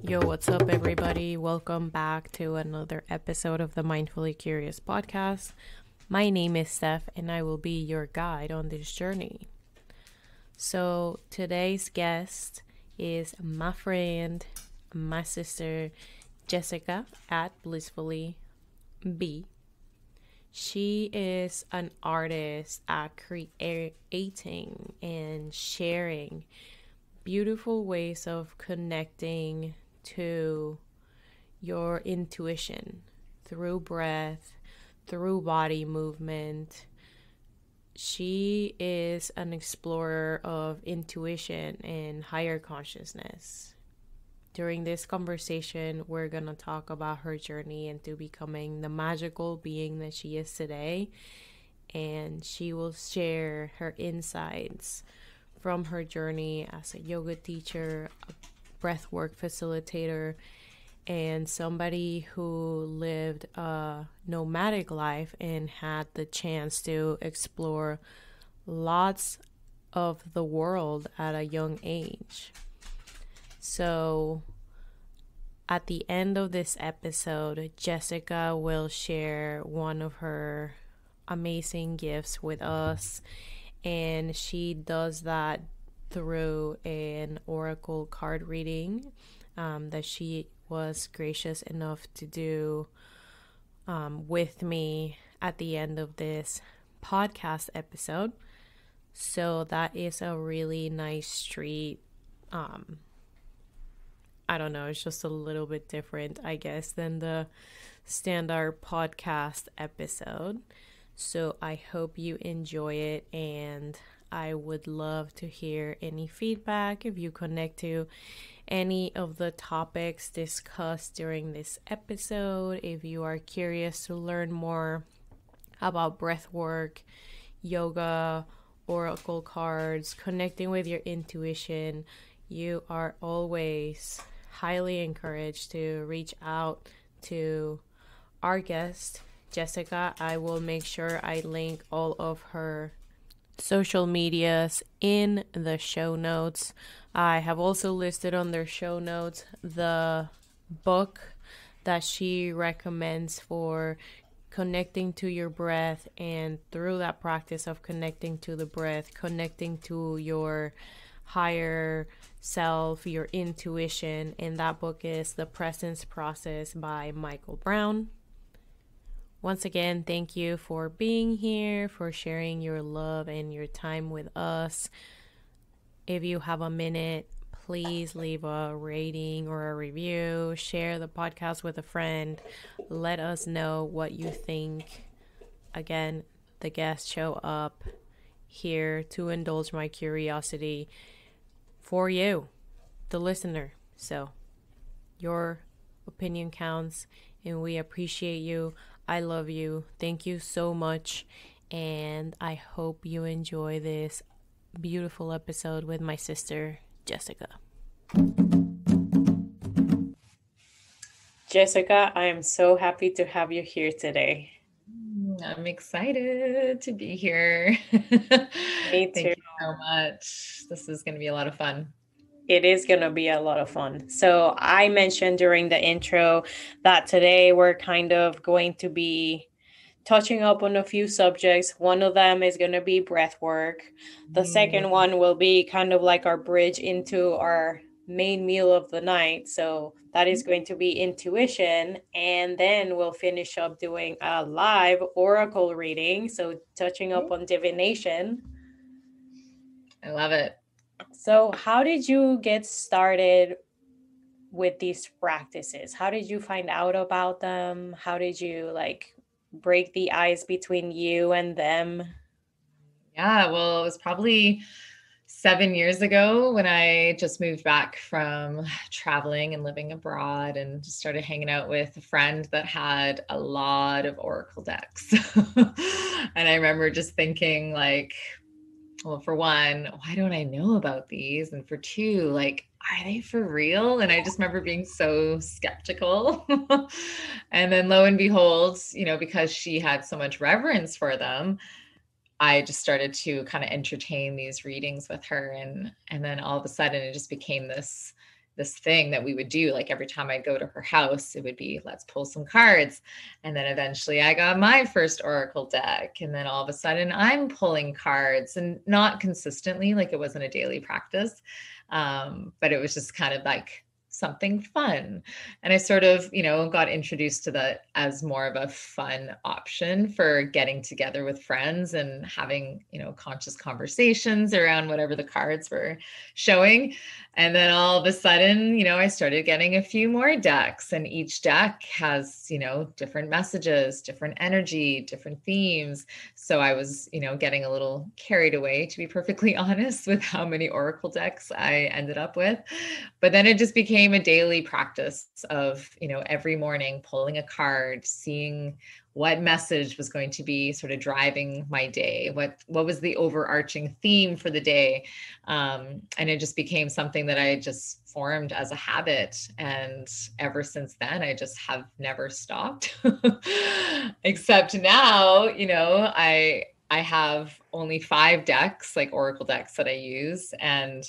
Yo, what's up, everybody? Welcome back to another episode of the Mindfully Curious podcast. My name is Steph, and I will be your guide on this journey. So, today's guest is my friend, my sister, Jessica at Blissfully B. She is an artist at creating and sharing beautiful ways of connecting to your intuition through breath, through body movement. She is an explorer of intuition and higher consciousness. During this conversation, we're going to talk about her journey into becoming the magical being that she is today, and she will share her insights from her journey as a yoga teacher, a breathwork facilitator, and somebody who lived a nomadic life and had the chance to explore lots of the world at a young age. So at the end of this episode, Jessica will share one of her amazing gifts with us, and she does that through an oracle card reading that she was gracious enough to do with me at the end of this podcast episode. So that is a really nice treat. I don't know, it's just a little bit different, I guess, than the standard podcast episode. So I hope you enjoy it, and I would love to hear any feedback if you connect to any of the topics discussed during this episode. If you are curious to learn more about breathwork, yoga, oracle cards, connecting with your intuition, you are always highly encouraged to reach out to our guest, Jessica. I will make sure I link all of her social medias in the show notes. I have also listed on their show notes the book that she recommends for connecting to your breath, and through that practice of connecting to the breath, connecting to your higher self, your intuition. And that book is The Presence Process by Michael Brown. Once again, thank you for being here, for sharing your love and your time with us. If you have a minute, please leave a rating or a review. Share the podcast with a friend. Let us know what you think. Again, the guests show up here to indulge my curiosity for you, the listener. So your opinion counts, and we appreciate you. I love you. Thank you so much. And I hope you enjoy this beautiful episode with my sister, Jessica. Jessica, I am so happy to have you here today. I'm excited to be here. Me too. Thank you so much. This is going to be a lot of fun. It is going to be a lot of fun. So I mentioned during the intro that today we're kind of going to be touching up on a few subjects. One of them is going to be breath work. The second one will be kind of like our bridge into our main meal of the night. So that is going to be intuition. And then we'll finish up doing a live oracle reading. So touching up on divination. I love it. So how did you get started with these practices? How did you find out about them? How did you break the ice between you and them? Yeah, well, it was probably 7 years ago when I just moved back from traveling and living abroad, and just started hanging out with a friend that had a lot of oracle decks. And I remember just thinking, like, well, for one, why don't I know about these? And for two, like, are they for real? And I just remember being so skeptical. And then lo and behold, because she had so much reverence for them, I just started to kind of entertain these readings with her. And then all of a sudden it just became this this thing that we would do. Like every time I go to her house, it would be, let's pull some cards. And then eventually I got my first Oracle deck. And then all of a sudden I'm pulling cards, and not consistently, like it wasn't a daily practice. But it was just kind of like something fun. And I sort of, got introduced to that as more of a fun option for getting together with friends and having, conscious conversations around whatever the cards were showing. And then all of a sudden, I started getting a few more decks, and each deck has, different messages, different energy, different themes. So I was, getting a little carried away, to be perfectly honest, with how many Oracle decks I ended up with. But then it just became a daily practice of, every morning pulling a card, seeing what message was going to be sort of driving my day, what was the overarching theme for the day. And it just became something that I just formed as a habit. And ever since then, I just have never stopped. Except now, I have only 5 decks, like Oracle decks, that I use. And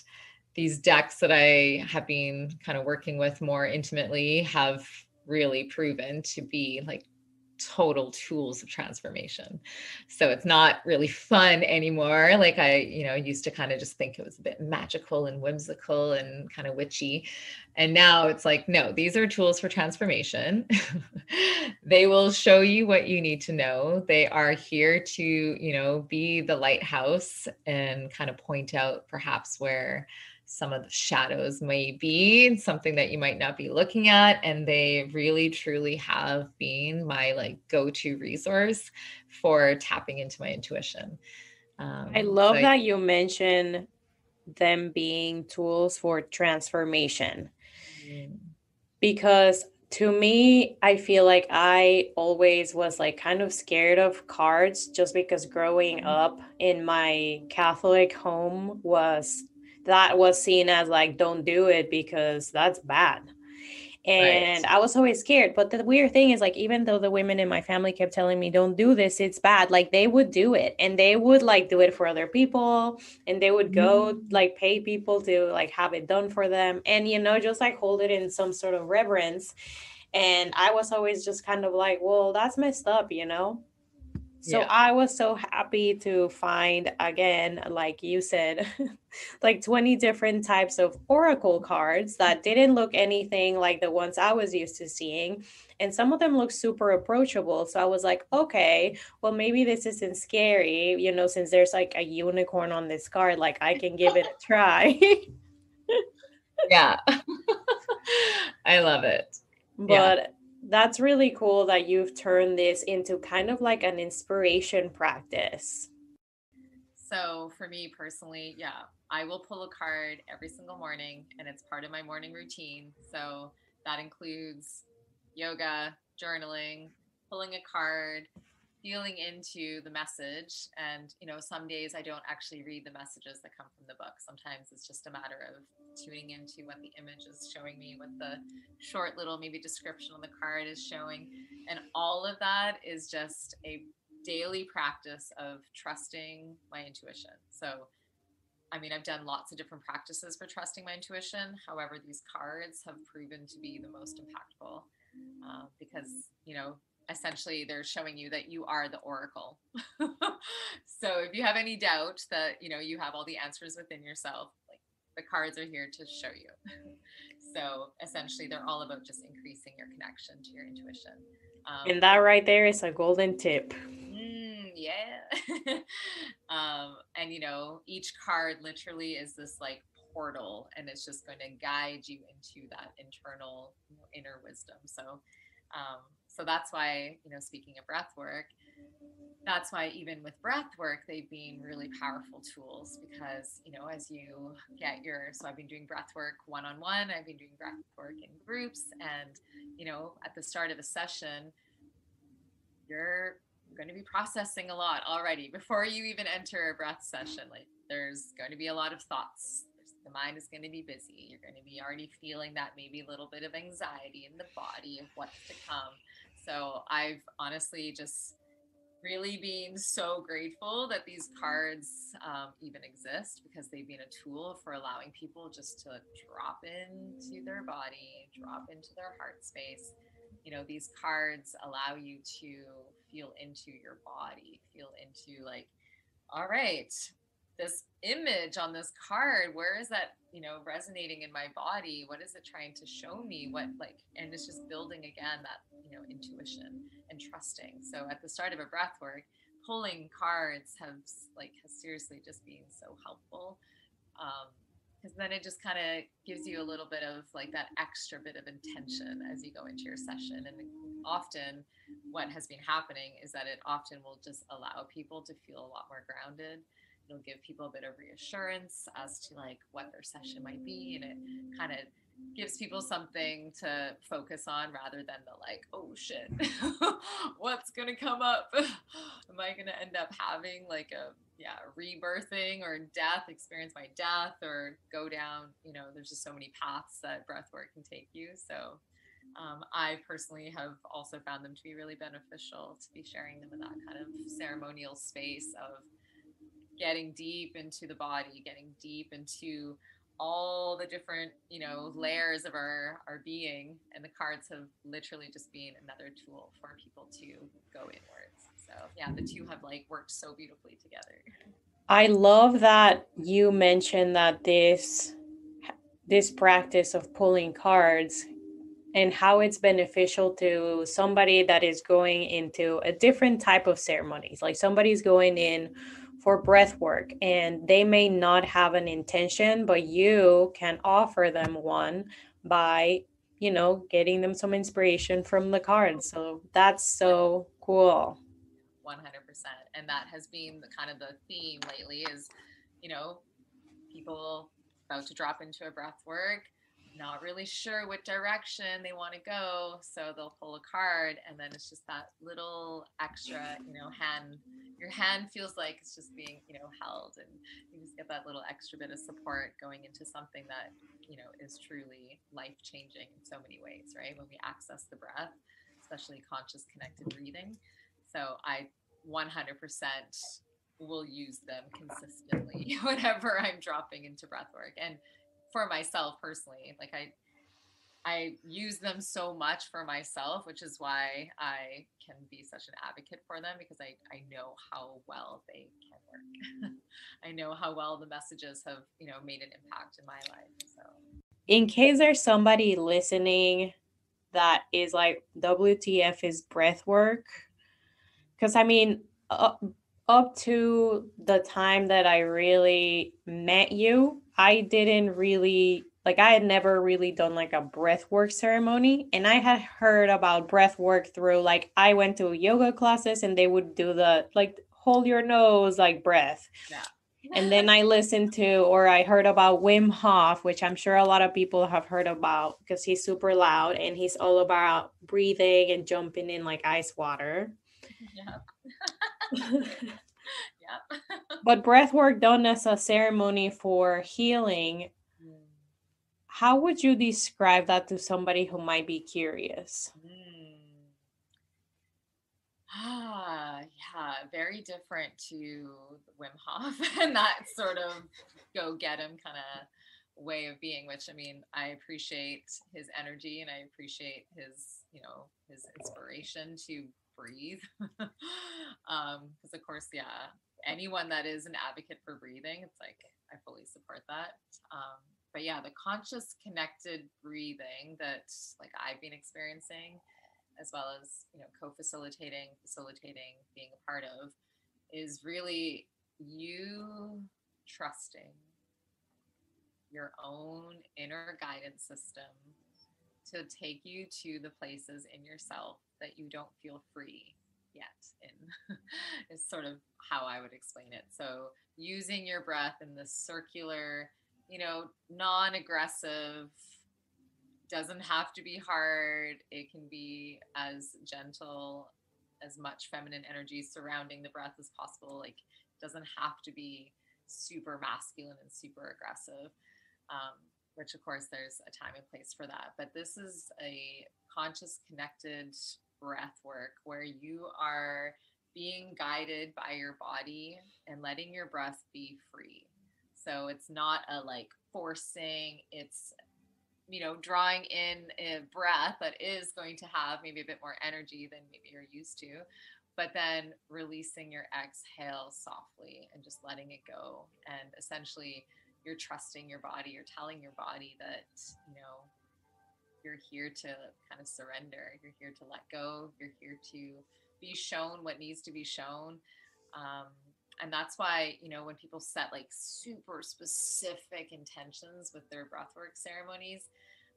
these decks that I have been kind of working with more intimately have really proven to be like total tools of transformation. So it's not really fun anymore. Like I, used to kind of just think it was a bit magical and whimsical and kind of witchy. And now it's like, no, these are tools for transformation. They will show you what you need to know. They are here to, be the lighthouse and kind of point out perhaps where some of the shadows may be, something that you might not be looking at. And they really, truly have been my like go-to resource for tapping into my intuition. I love that you mentioned them being tools for transformation, because to me, I feel like I always was like kind of scared of cards, just because growing up in my Catholic home was seen as like, don't do it because that's bad. And Right. I was always scared. But the weird thing is, like, even though the women in my family kept telling me, don't do this, it's bad, like, they would do it. And they would, like, do it for other people. And they would go, like, pay people to, like, have it done for them. And, just, like, hold it in some sort of reverence. And I was always just kind of like, well, that's messed up. So Yeah. I was so happy to find, again, like you said, like 20 different types of oracle cards that didn't look anything like the ones I was used to seeing. And some of them look super approachable. So I was like, okay, well, maybe this isn't scary, since there's like a unicorn on this card, like I can give it a try. Yeah. I love it. Yeah. But that's really cool that you've turned this into kind of like an inspiration practice. So for me personally, yeah, I will pull a card every single morning, and it's part of my morning routine. So that includes yoga, journaling, pulling a card, feeling into the message. And, some days I don't actually read the messages that come from the book. Sometimes it's just a matter of tuning into what the image is showing me, what the short little maybe description on the card is showing. And all of that is just a daily practice of trusting my intuition. So, I mean, I've done lots of different practices for trusting my intuition. However, these cards have proven to be the most impactful because, essentially they're showing you that you are the oracle. So if you have any doubt that, you have all the answers within yourself, like the cards are here to show you. So essentially they're all about just increasing your connection to your intuition. And that right there is a golden tip. Yeah. And each card literally is this like portal, and it's just going to guide you into that internal inner wisdom. So that's why, speaking of breath work, that's why even with breath work, they've been really powerful tools because, as you get so I've been doing breath work one-on-one, I've been doing breath work in groups. And, at the start of a session, you're going to be processing a lot already before you even enter a breath session. Like there's going to be a lot of thoughts. The mind is going to be busy. You're going to be already feeling that maybe a little bit of anxiety in the body of what's to come. So I've honestly just really being so grateful that these cards even exist, because they've been a tool for allowing people just to drop into their body, drop into their heart space. You know, these cards allow you to feel into your body, feel into like, all right, this image on this card, where is that, you know, resonating in my body? What is it trying to show me? What, like, and it's just building again that, you know, intuition and trusting. So at the start of a breath work, pulling cards has seriously just been so helpful. Because then it just kind of gives you a little bit of like that extra bit of intention as you go into your session. And often what has been happening is that it often will just allow people to feel a lot more grounded. It'll give people a bit of reassurance as to like what their session might be, and it kind of gives people something to focus on rather than the like, oh shit, what's gonna come up? Am I gonna end up having like a rebirthing or death, experience my death, or go down, you know, there's just so many paths that breath work can take you. So I personally have also found them to be really beneficial, to be sharing them in that kind of ceremonial space of getting deep into the body, getting deep into all the different, you know, layers of our being. And the cards have literally just been another tool for people to go inwards. So yeah, the two have like worked so beautifully together. I love that you mentioned that this practice of pulling cards and how it's beneficial to somebody that is going into a different type of ceremonies. Like somebody's going in for breath work and they may not have an intention, but you can offer them one by, you know, getting them some inspiration from the cards. So that's so cool. 100%. And that has been the kind of the theme lately is, you know, people about to drop into a breath work, not really sure what direction they want to go. So they'll pull a card, and then it's just that little extra, you know, your hand feels like it's just being, you know, held, and you just get that little extra bit of support going into something that, you know, is truly life changing in so many ways, right? When we access the breath, especially conscious connected breathing. So I 100% will use them consistently whenever I'm dropping into breath work. And for myself personally, like I use them so much for myself, which is why I can be such an advocate for them, because I know how well they can work. I know how well the messages have, you know, made an impact in my life. So In case there's somebody listening that is like, WTF is breath work? Because I mean, up to the time that I really met you, I didn't really like, I had never really done like a breath work ceremony. And I had heard about breath work through like, I went to yoga classes and they would do the like, hold your nose like breath. yeah. And then I listened to, or I heard about Wim Hof, which I'm sure a lot of people have heard about because he's super loud and he's all about breathing and jumping in like ice water. Yeah. Yeah. But breath work done as a ceremony for healing, how would you describe that to somebody who might be curious? Yeah, very different to Wim Hof and that sort of go get him kind of way of being, which I mean, I appreciate his energy and I appreciate his, you know, his inspiration to breathe. Because of course, yeah, anyone that is an advocate for breathing, it's like, I fully support that. But yeah, the conscious connected breathing that like I've been experiencing, as well as, you know, facilitating, being a part of, is really you trusting your own inner guidance system to take you to the places in yourself that you don't feel free yet in is sort of how I would explain it. So using your breath in this circular, you know, non-aggressive, doesn't have to be hard. It can be as gentle, as much feminine energy surrounding the breath as possible. Like, it doesn't have to be super masculine and super aggressive, which of course there's a time and place for that. But this is a conscious, connected breath work where you are being guided by your body and letting your breath be free. So it's not a like forcing, it's, drawing in a breath that is going to have maybe a bit more energy than maybe you're used to, but then releasing your exhale softly and just letting it go. And essentially, you're trusting your body, you're telling your body that, you're here to kind of surrender, you're here to let go, you're here to be shown what needs to be shown. Um, and that's why, when people set like super specific intentions with their breathwork ceremonies,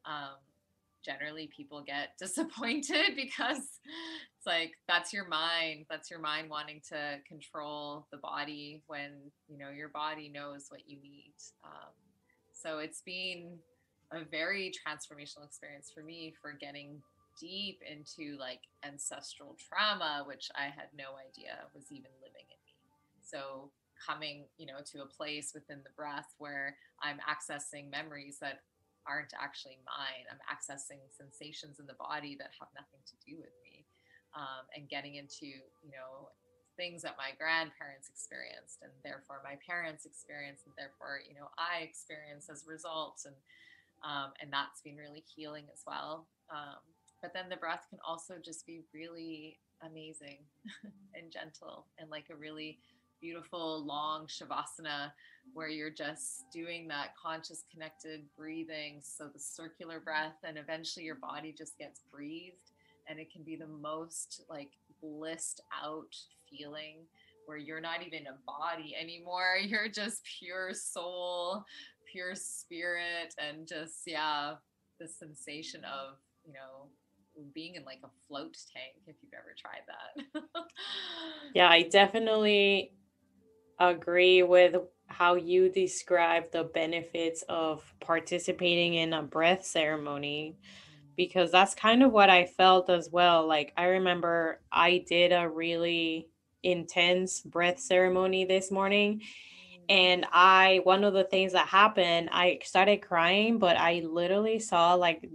um, generally people get disappointed because it's like that's your mind wanting to control the body when your body knows what you need. So it's been a very transformational experience for me, for getting deep into like ancestral trauma, which I had no idea was even living in me. So coming, to a place within the breath where I'm accessing memories that aren't actually mine. I'm accessing sensations in the body that have nothing to do with me, and getting into, things that my grandparents experienced, and therefore my parents experienced, and therefore, I experience as a result. And that's been really healing as well. But then the breath can also just be really amazing and gentle, and like a really beautiful long shavasana where you're just doing that conscious connected breathing, so the circular breath, and eventually your body just gets breathed, and it can be the most like blissed out feeling where you're not even a body anymore, you're just pure soul, pure spirit, and just the sensation of being in like a float tank, if you've ever tried that. Yeah, I definitely agree with how you describe the benefits of participating in a breath ceremony, because that's kind of what I felt as well. Like, I remember I did a really intense breath ceremony this morning, and one of the things that happened, I started crying, but I literally saw like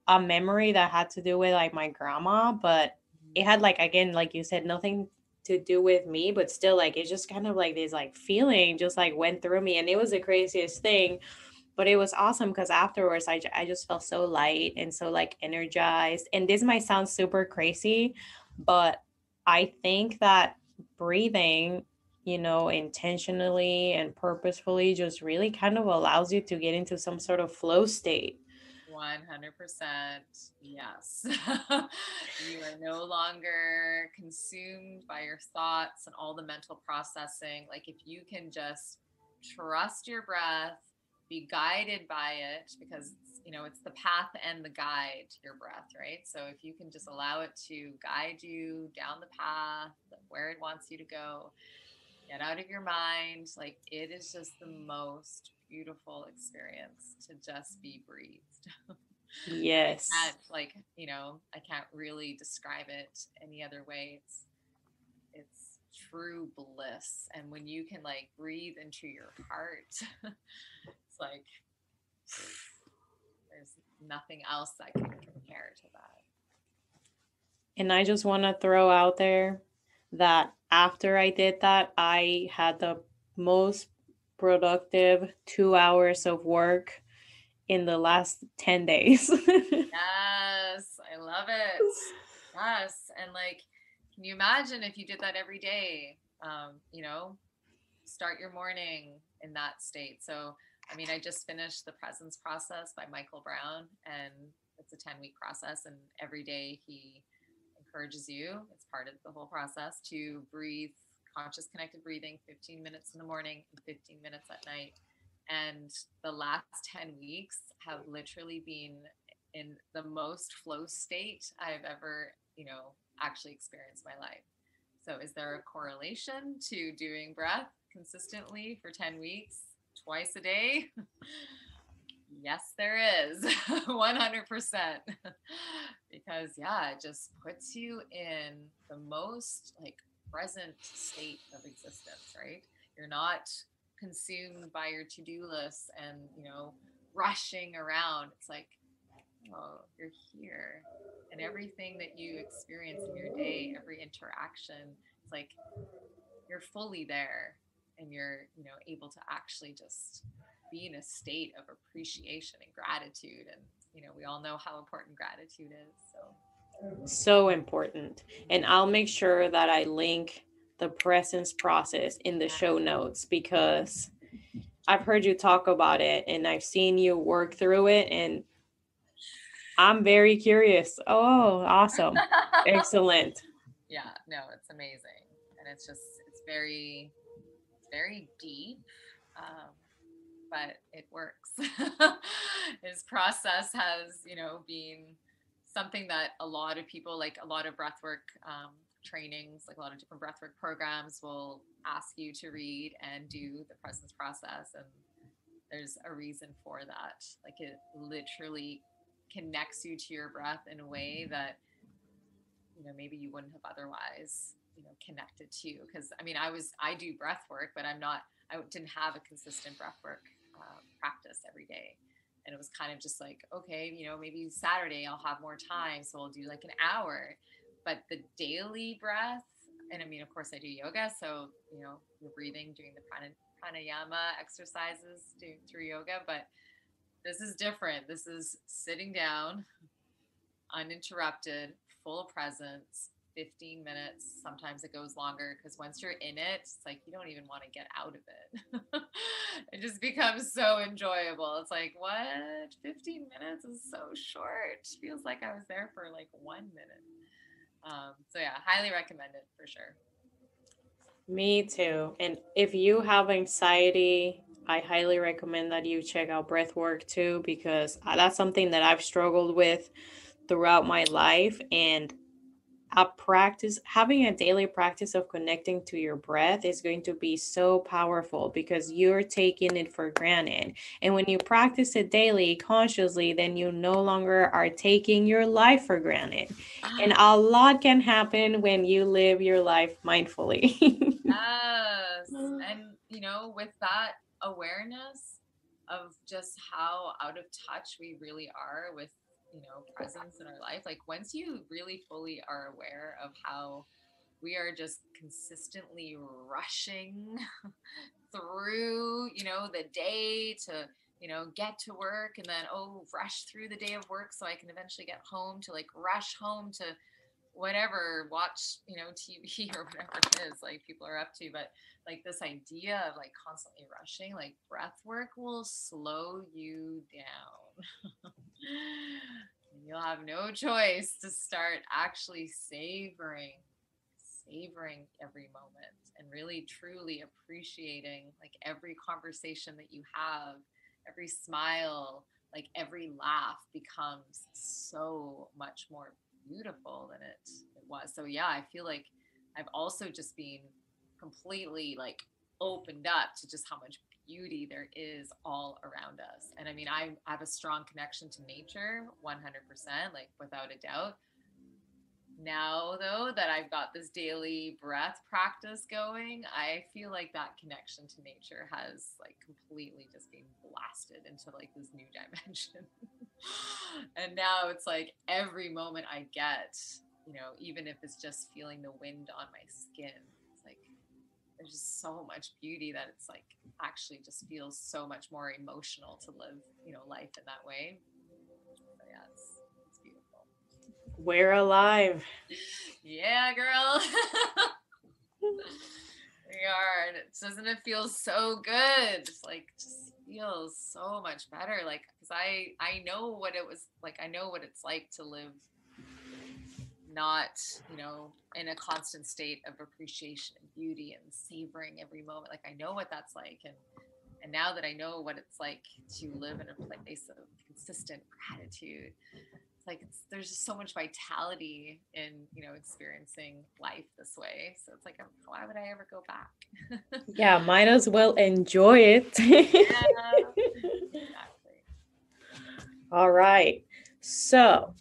a memory that had to do with like my grandma, but it had, like, again, like you said, nothing to do with me, but still, like, it just kind of like this like feeling just like went through me, and it was the craziest thing. But it was awesome because afterwards I just felt so light and so like energized. And this might sound super crazy, but I think that breathing, intentionally and purposefully just really kind of allows you to get into some sort of flow state. 100%. Yes. You are no longer consumed by your thoughts and all the mental processing. Like, if you can just trust your breath, be guided by it, because it's the path and the guide to your breath, right? So if you can just allow it to guide you down the path where it wants you to go, get out of your mind, like, it is just the most beautiful experience to just be breathed. Yes. I can't really describe it any other way. It's true bliss. And when you can like breathe into your heart, it's like there's nothing else that can compare to that. And I just want to throw out there that after I did that, I had the most productive 2 hours of work in the last 10 days. Yes, I love it. Yes. And like, can you imagine if you did that every day? Start your morning in that state. So, I mean, I just finished The Presence Process by Michael Brown, and it's a 10-week process. And every day he encourages you, it's part of the whole process, to breathe conscious connected breathing 15 minutes in the morning and 15 minutes at night. And the last 10 weeks have literally been in the most flow state I've ever, actually experienced in my life. So is there a correlation to doing breath consistently for 10 weeks, twice a day? Yes, there is. 100%. Because it just puts you in the most like present state of existence, right? You're not consumed by your to-do lists and, rushing around. It's like, oh, you're here. And everything that you experience in your day, every interaction, it's like you're fully there, and you're, able to actually just be in a state of appreciation and gratitude. And, we all know how important gratitude is. So important. And I'll make sure that I link the presence process in the show notes, because I've heard you talk about it and I've seen you work through it, and I'm very curious. Oh, awesome. Excellent. Yeah, no, it's amazing. And it's very, very deep. But it works. His process has, been something that a lot of people, like a lot of breathwork trainings, like a lot of different breathwork programs will ask you to read and do the presence process. And there's a reason for that. Like, it literally connects you to your breath in a way that, maybe you wouldn't have otherwise, connected to. Because I do breath work, but I didn't have a consistent breath work practice every day. And it was kind of just like, okay, maybe Saturday I'll have more time, so I'll do like an hour. But the daily breath, and of course I do yoga, so you're breathing, doing the pranayama exercises through yoga. But this is different. This is sitting down, uninterrupted, full presence, 15 minutes. Sometimes it goes longer, because once you're in it, it's like you don't even want to get out of it. It just becomes so enjoyable. It's like, what? 15 minutes is so short. Feels like I was there for like 1 minute. So yeah, highly recommend it for sure. Me too. And if you have anxiety, I highly recommend that you check out breathwork too, because that's something that I've struggled with throughout my life. And having a daily practice of connecting to your breath is going to be so powerful, because you're taking it for granted. And when you practice it daily, consciously, then you no longer are taking your life for granted. And a lot can happen when you live your life mindfully. Yes. And, with that awareness of just how out of touch we really are with, presence in our life, like once you really fully are aware of how we are just consistently rushing through, the day to, get to work, and then, rush through the day of work so I can eventually get home, to like rush home to whatever, watch, TV or whatever it is like people are up to. But like this idea of like constantly rushing, like breath work will slow you down. And you'll have no choice to start actually savoring every moment, and really truly appreciating like every conversation that you have, every smile, like every laugh becomes so much more beautiful than it was. So yeah, I feel like I've also just been completely like opened up to just how much beauty there is all around us. And I have a strong connection to nature, 100%, like without a doubt. Now though that I've got this daily breath practice going, I feel like that connection to nature has like completely just been blasted into like this new dimension. And now it's like every moment I get, even if it's just feeling the wind on my skin, it's like there's just so much beauty that it's like actually just feels so much more emotional to live, life in that way. So yeah, it's beautiful. We're alive. Yeah, girl. We are. And doesn't it feel so good? It's like just feels so much better. Like, because I know what it was like. I know what it's like to live not, in a constant state of appreciation and beauty and savoring every moment. Like I know what that's like. And now that I know what it's like to live in a place of consistent gratitude, like there's just so much vitality in experiencing life this way. So it's like, why would I ever go back? Yeah, might as well enjoy it. Yeah, exactly. All right. So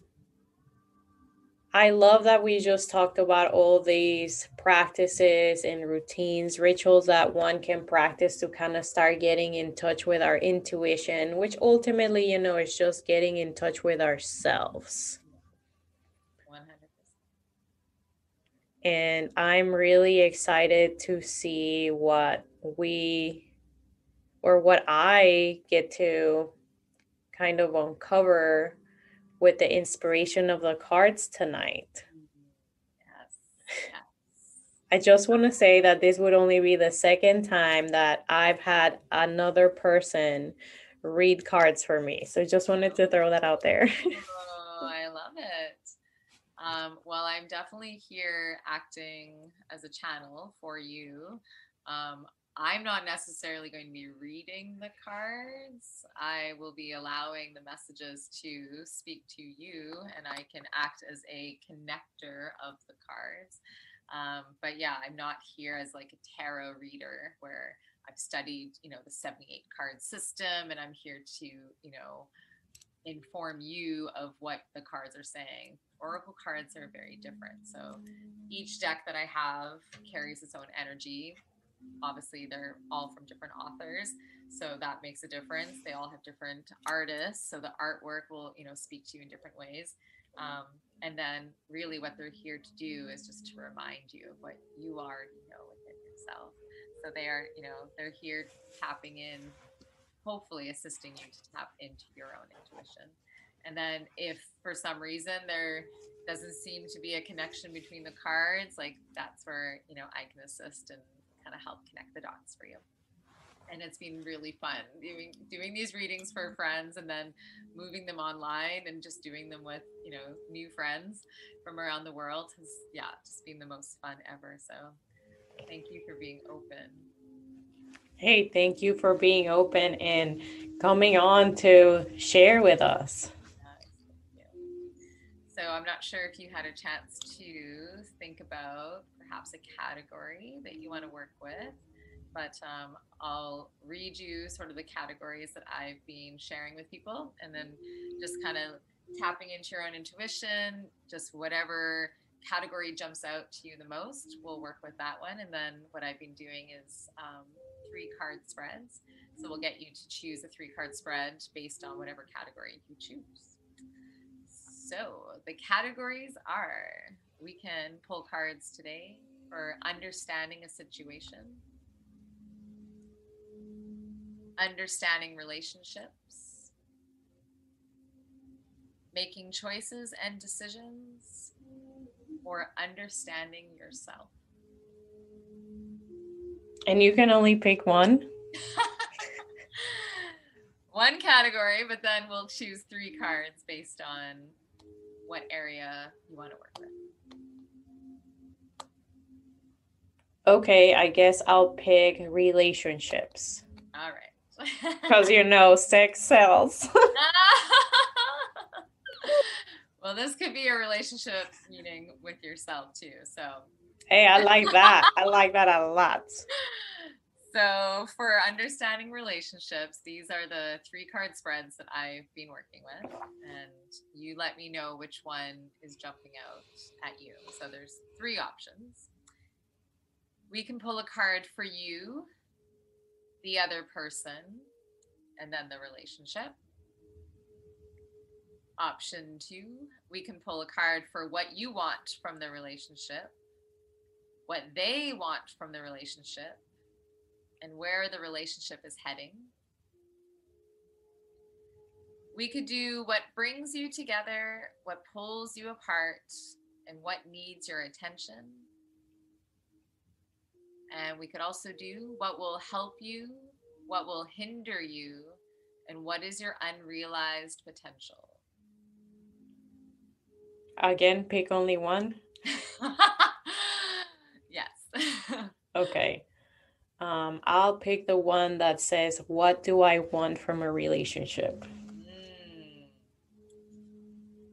I love that we just talked about all these practices and routines, rituals that one can practice to kind of start getting in touch with our intuition, which ultimately, is just getting in touch with ourselves. 100%. and I'm really excited to see what what I get to kind of uncover with the inspiration of the cards tonight. Yes. Yes. I just want to say that this would only be the second time that I've had another person read cards for me. So just wanted to throw that out there. Oh, I love it. Well, I'm definitely here acting as a channel for you. I'm not necessarily going to be reading the cards. I will be allowing the messages to speak to you, and I can act as a connector of the cards. But yeah, I'm not here as like a tarot reader where I've studied, the 78 card system, and I'm here to, inform you of what the cards are saying. Oracle cards are very different. So each deck that I have carries its own energy. Obviously, they're all from different authors, so that makes a difference. They all have different artists, so the artwork will, speak to you in different ways. And then really what they're here to do is just to remind you of what you already know within yourself. So they are, they're here tapping in, hopefully assisting you to tap into your own intuition. And then if for some reason there doesn't seem to be a connection between the cards, like that's where, I can assist and kind of help connect the dots for you. And it's been really fun doing these readings for friends and then moving them online and just doing them with, new friends from around the world has, just been the most fun ever. So thank you for being open. Hey, thank you for being open and coming on to share with us. Yes, thank you. So I'm not sure if you had a chance to think about perhaps a category that you want to work with, but I'll read you sort of the categories that I've been sharing with people, and then just kind of tapping into your own intuition, just whatever category jumps out to you the most, we'll work with that one. And then what I've been doing is 3-card spreads. So we'll get you to choose a 3-card spread based on whatever category you choose. So the categories are, we can pull cards today for understanding a situation, understanding relationships, making choices and decisions, or understanding yourself. And you can only pick one? One category, but then we'll choose 3 cards based on what area you want to work with. Okay, I guess I'll pick relationships. All right. Because sex sells. Well, this could be a relationship meeting with yourself too. So hey, I like that. I like that a lot. So for understanding relationships, these are the 3-card spreads that I've been working with, and you let me know which one is jumping out at you. So there's 3 options. We can pull a card for you, the other person, and then the relationship. Option 2, we can pull a card for what you want from the relationship, what they want from the relationship, and where the relationship is heading. We could do what brings you together, what pulls you apart, and what needs your attention. And we could also do what will help you, what will hinder you, and what is your unrealized potential. Again, pick only one? Yes. Okay. I'll pick the one that says, what do I want from a relationship?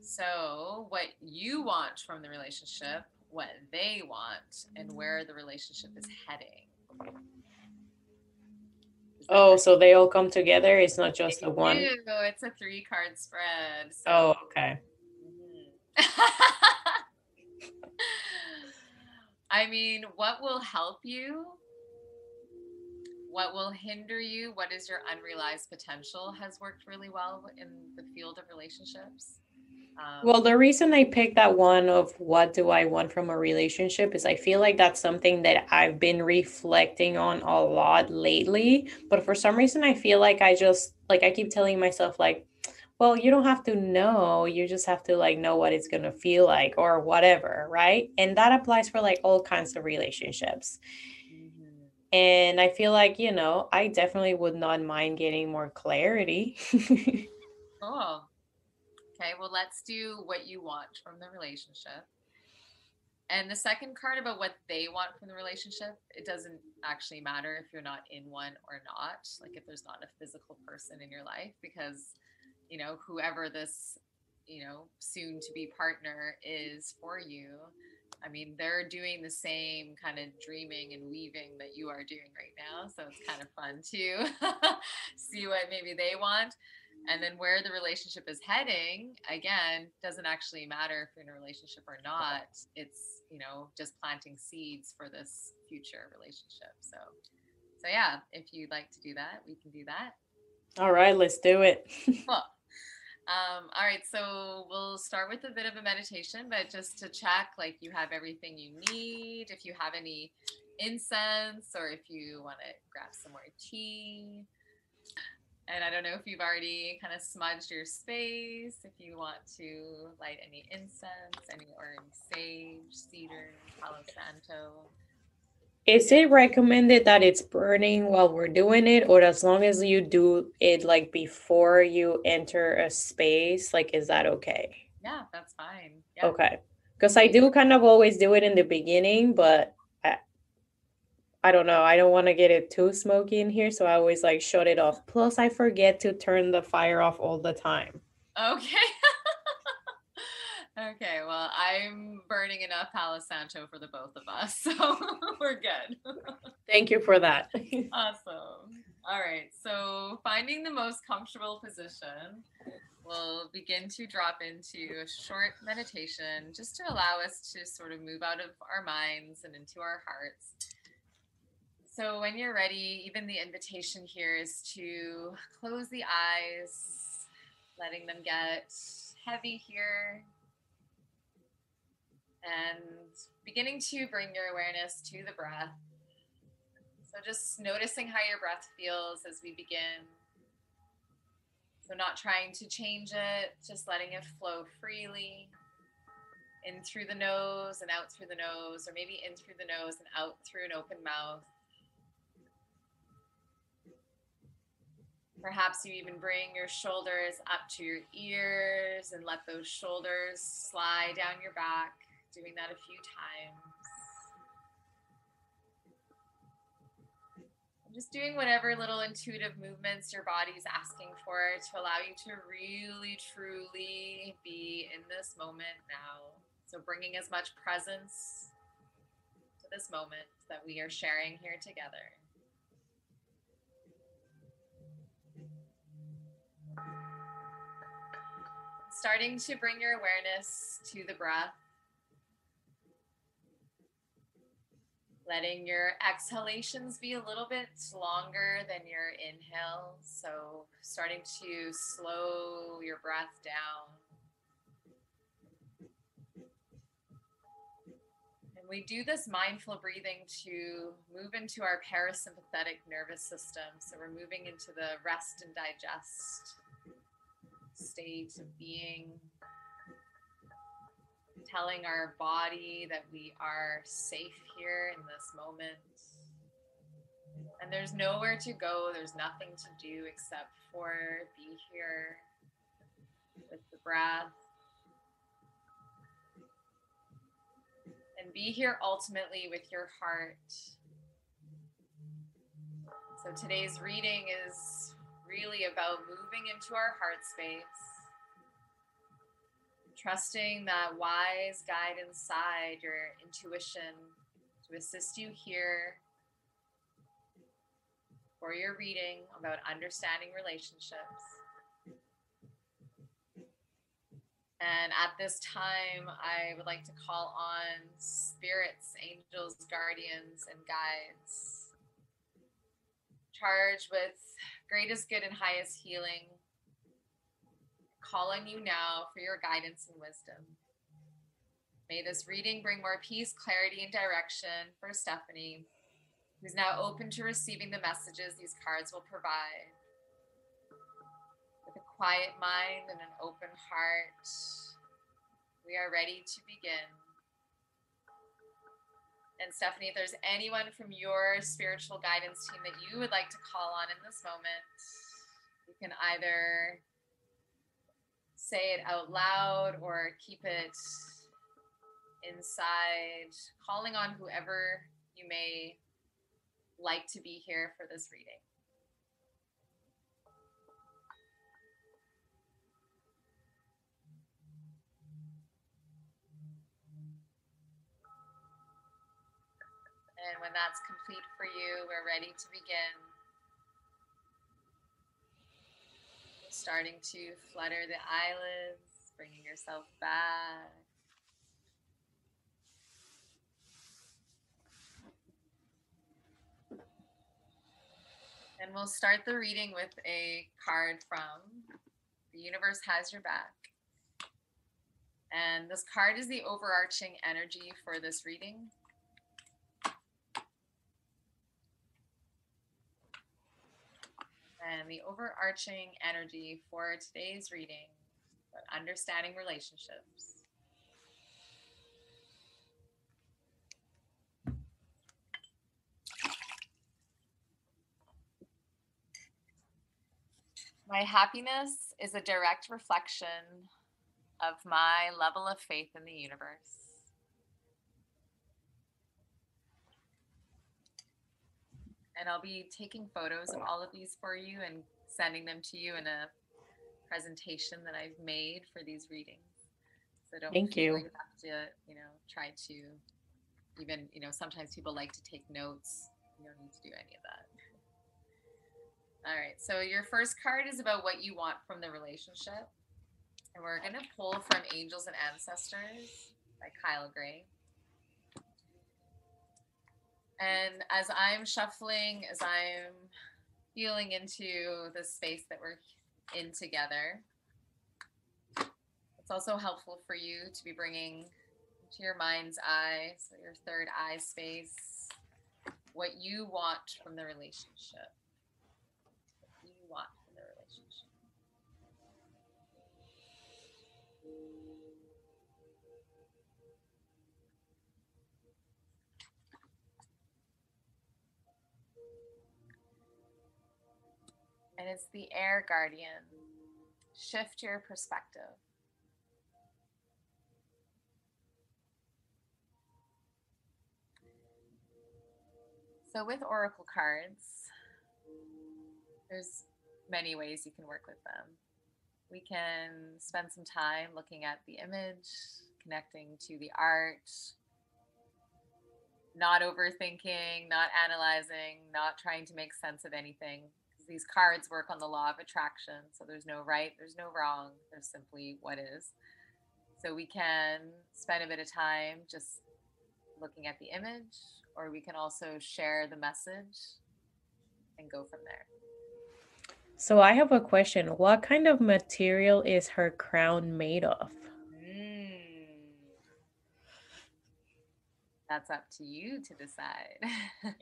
So what you want from the relationship, what they want, and where the relationship is heading. Oh, so they all come together? It's not just the one? It's a 3-card spread. So. Oh, okay. I mean, what will help you? What will hinder you? What is your unrealized potential has worked really well in the field of relationships. Um, Well, the reason I picked that one of what do I want from a relationship is I feel like that's something that I've been reflecting on a lot lately. But for some reason, I feel like I just, like, I keep telling myself, like, well, you don't have to know. You just have to, like, know what it's going to feel like or whatever. Right. And that applies for like all kinds of relationships. mhm. And I feel like, I definitely would not mind getting more clarity. Cool. Okay, well, let's do what you want from the relationship. And the second card about what they want from the relationship, it doesn't actually matter if you're not in one or not, like if there's not a physical person in your life, because, whoever this, soon to be partner is for you, I mean, they're doing the same kind of dreaming and weaving that you are doing right now. So it's kind of fun to see what maybe they want. And then where the relationship is heading, again, doesn't actually matter if you're in a relationship or not. It's, just planting seeds for this future relationship. So yeah, if you'd like to do that, we can do that. All right, let's do it. Cool. All right, so we'll start with a bit of a meditation, but just to check, like you have everything you need. If you have any incense or if you want to grab some more tea. And I don't know if you've already kind of smudged your space, if you want to light any incense, any orange sage, cedar, Palo Santo. Is it recommended that it's burning while we're doing it, or as long as you do it like before you enter a space, like is that okay? Yeah, that's fine. Yeah. Okay. Because I do kind of always do it in the beginning, but I don't know. I don't want to get it too smoky in here, so I always like shut it off. Plus, I forget to turn the fire off all the time. Okay. Okay, well, I'm burning enough Palo Santo for the both of us, so we're good. Thank you for that. Awesome. All right, so finding the most comfortable position, we'll begin to drop into a short meditation just to allow us to sort of move out of our minds and into our hearts. So when you're ready, even the invitation here is to close the eyes, letting them get heavy here, and beginning to bring your awareness to the breath. So just noticing how your breath feels as we begin. So not trying to change it, just letting it flow freely in through the nose and out through the nose, or maybe in through the nose and out through an open mouth. Perhaps you even bring your shoulders up to your ears and let those shoulders slide down your back, doing that a few times. Just doing whatever little intuitive movements your body's asking for to allow you to really, truly be in this moment now. So bringing as much presence to this moment that we are sharing here together. Starting to bring your awareness to the breath. Letting your exhalations be a little bit longer than your inhales. So starting to slow your breath down. And we do this mindful breathing to move into our parasympathetic nervous system. So we're moving into the rest and digest state of being, telling our body that we are safe here in this moment. And there's nowhere to go, there's nothing to do except for be here with the breath. And be here ultimately with your heart. So today's reading is really about moving into our heart space, trusting that wise guide inside your intuition to assist you here for your reading about understanding relationships. And at this time, I would like to call on spirits, angels, guardians, and guides, charged with greatest good and highest healing, call on you now for your guidance and wisdom. May this reading bring more peace, clarity, and direction for Stephanie, who's now open to receiving the messages these cards will provide. With a quiet mind and an open heart, we are ready to begin. And Stephanie, if there's anyone from your spiritual guidance team that you would like to call on in this moment, you can either say it out loud or keep it inside, calling on whoever you may like to be here for this reading. And when that's complete for you, we're ready to begin. Starting to flutter the eyelids, bringing yourself back. And we'll start the reading with a card from The Universe Has Your Back. And this card is the overarching energy for this reading. And the overarching energy for today's reading, but understanding relationships. My happiness is a direct reflection of my level of faith in the universe. And I'll be taking photos of all of these for you and sending them to you in a presentation that I've made for these readings. So don't feel like you have to, try to even, sometimes people like to take notes. You don't need to do any of that. All right. So your first card is about what you want from the relationship. And we're going to pull from Angels and Ancestors by Kyle Gray. And as I'm shuffling, as I'm feeling into the space that we're in together, it's also helpful for you to be bringing to your mind's eye, so your third eye space, what you want from the relationship. What you want from the relationship. And it's the Air Guardian. Shift your perspective. So with oracle cards, there's many ways you can work with them. We can spend some time looking at the image, connecting to the art, not overthinking, not analyzing, not trying to make sense of anything. These cards work on the law of attraction, so there's no right, there's no wrong, there's simply what is. So we can spend a bit of time just looking at the image, or we can also share the message and go from there. So I have a question. What kind of material is her crown made of? That's up to you to decide.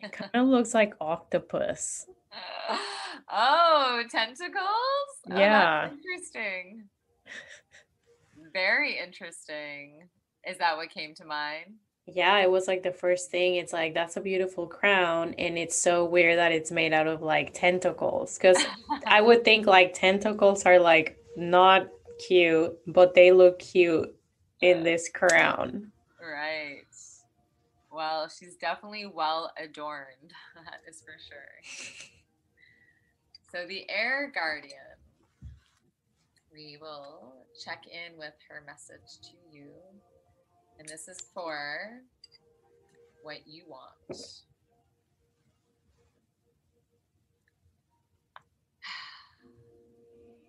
It kind of looks like octopus. Oh, tentacles? Yeah. Oh, that's interesting. Very interesting. Is that what came to mind? Yeah, it was like the first thing. It's like, that's a beautiful crown. And it's so weird that it's made out of like tentacles. Because I would think like tentacles are like not cute, but they look cute in this crown. Right. Well, she's definitely well adorned. That is for sure. So the Air Guardian, we will check in with her message to you. And this is for what you want.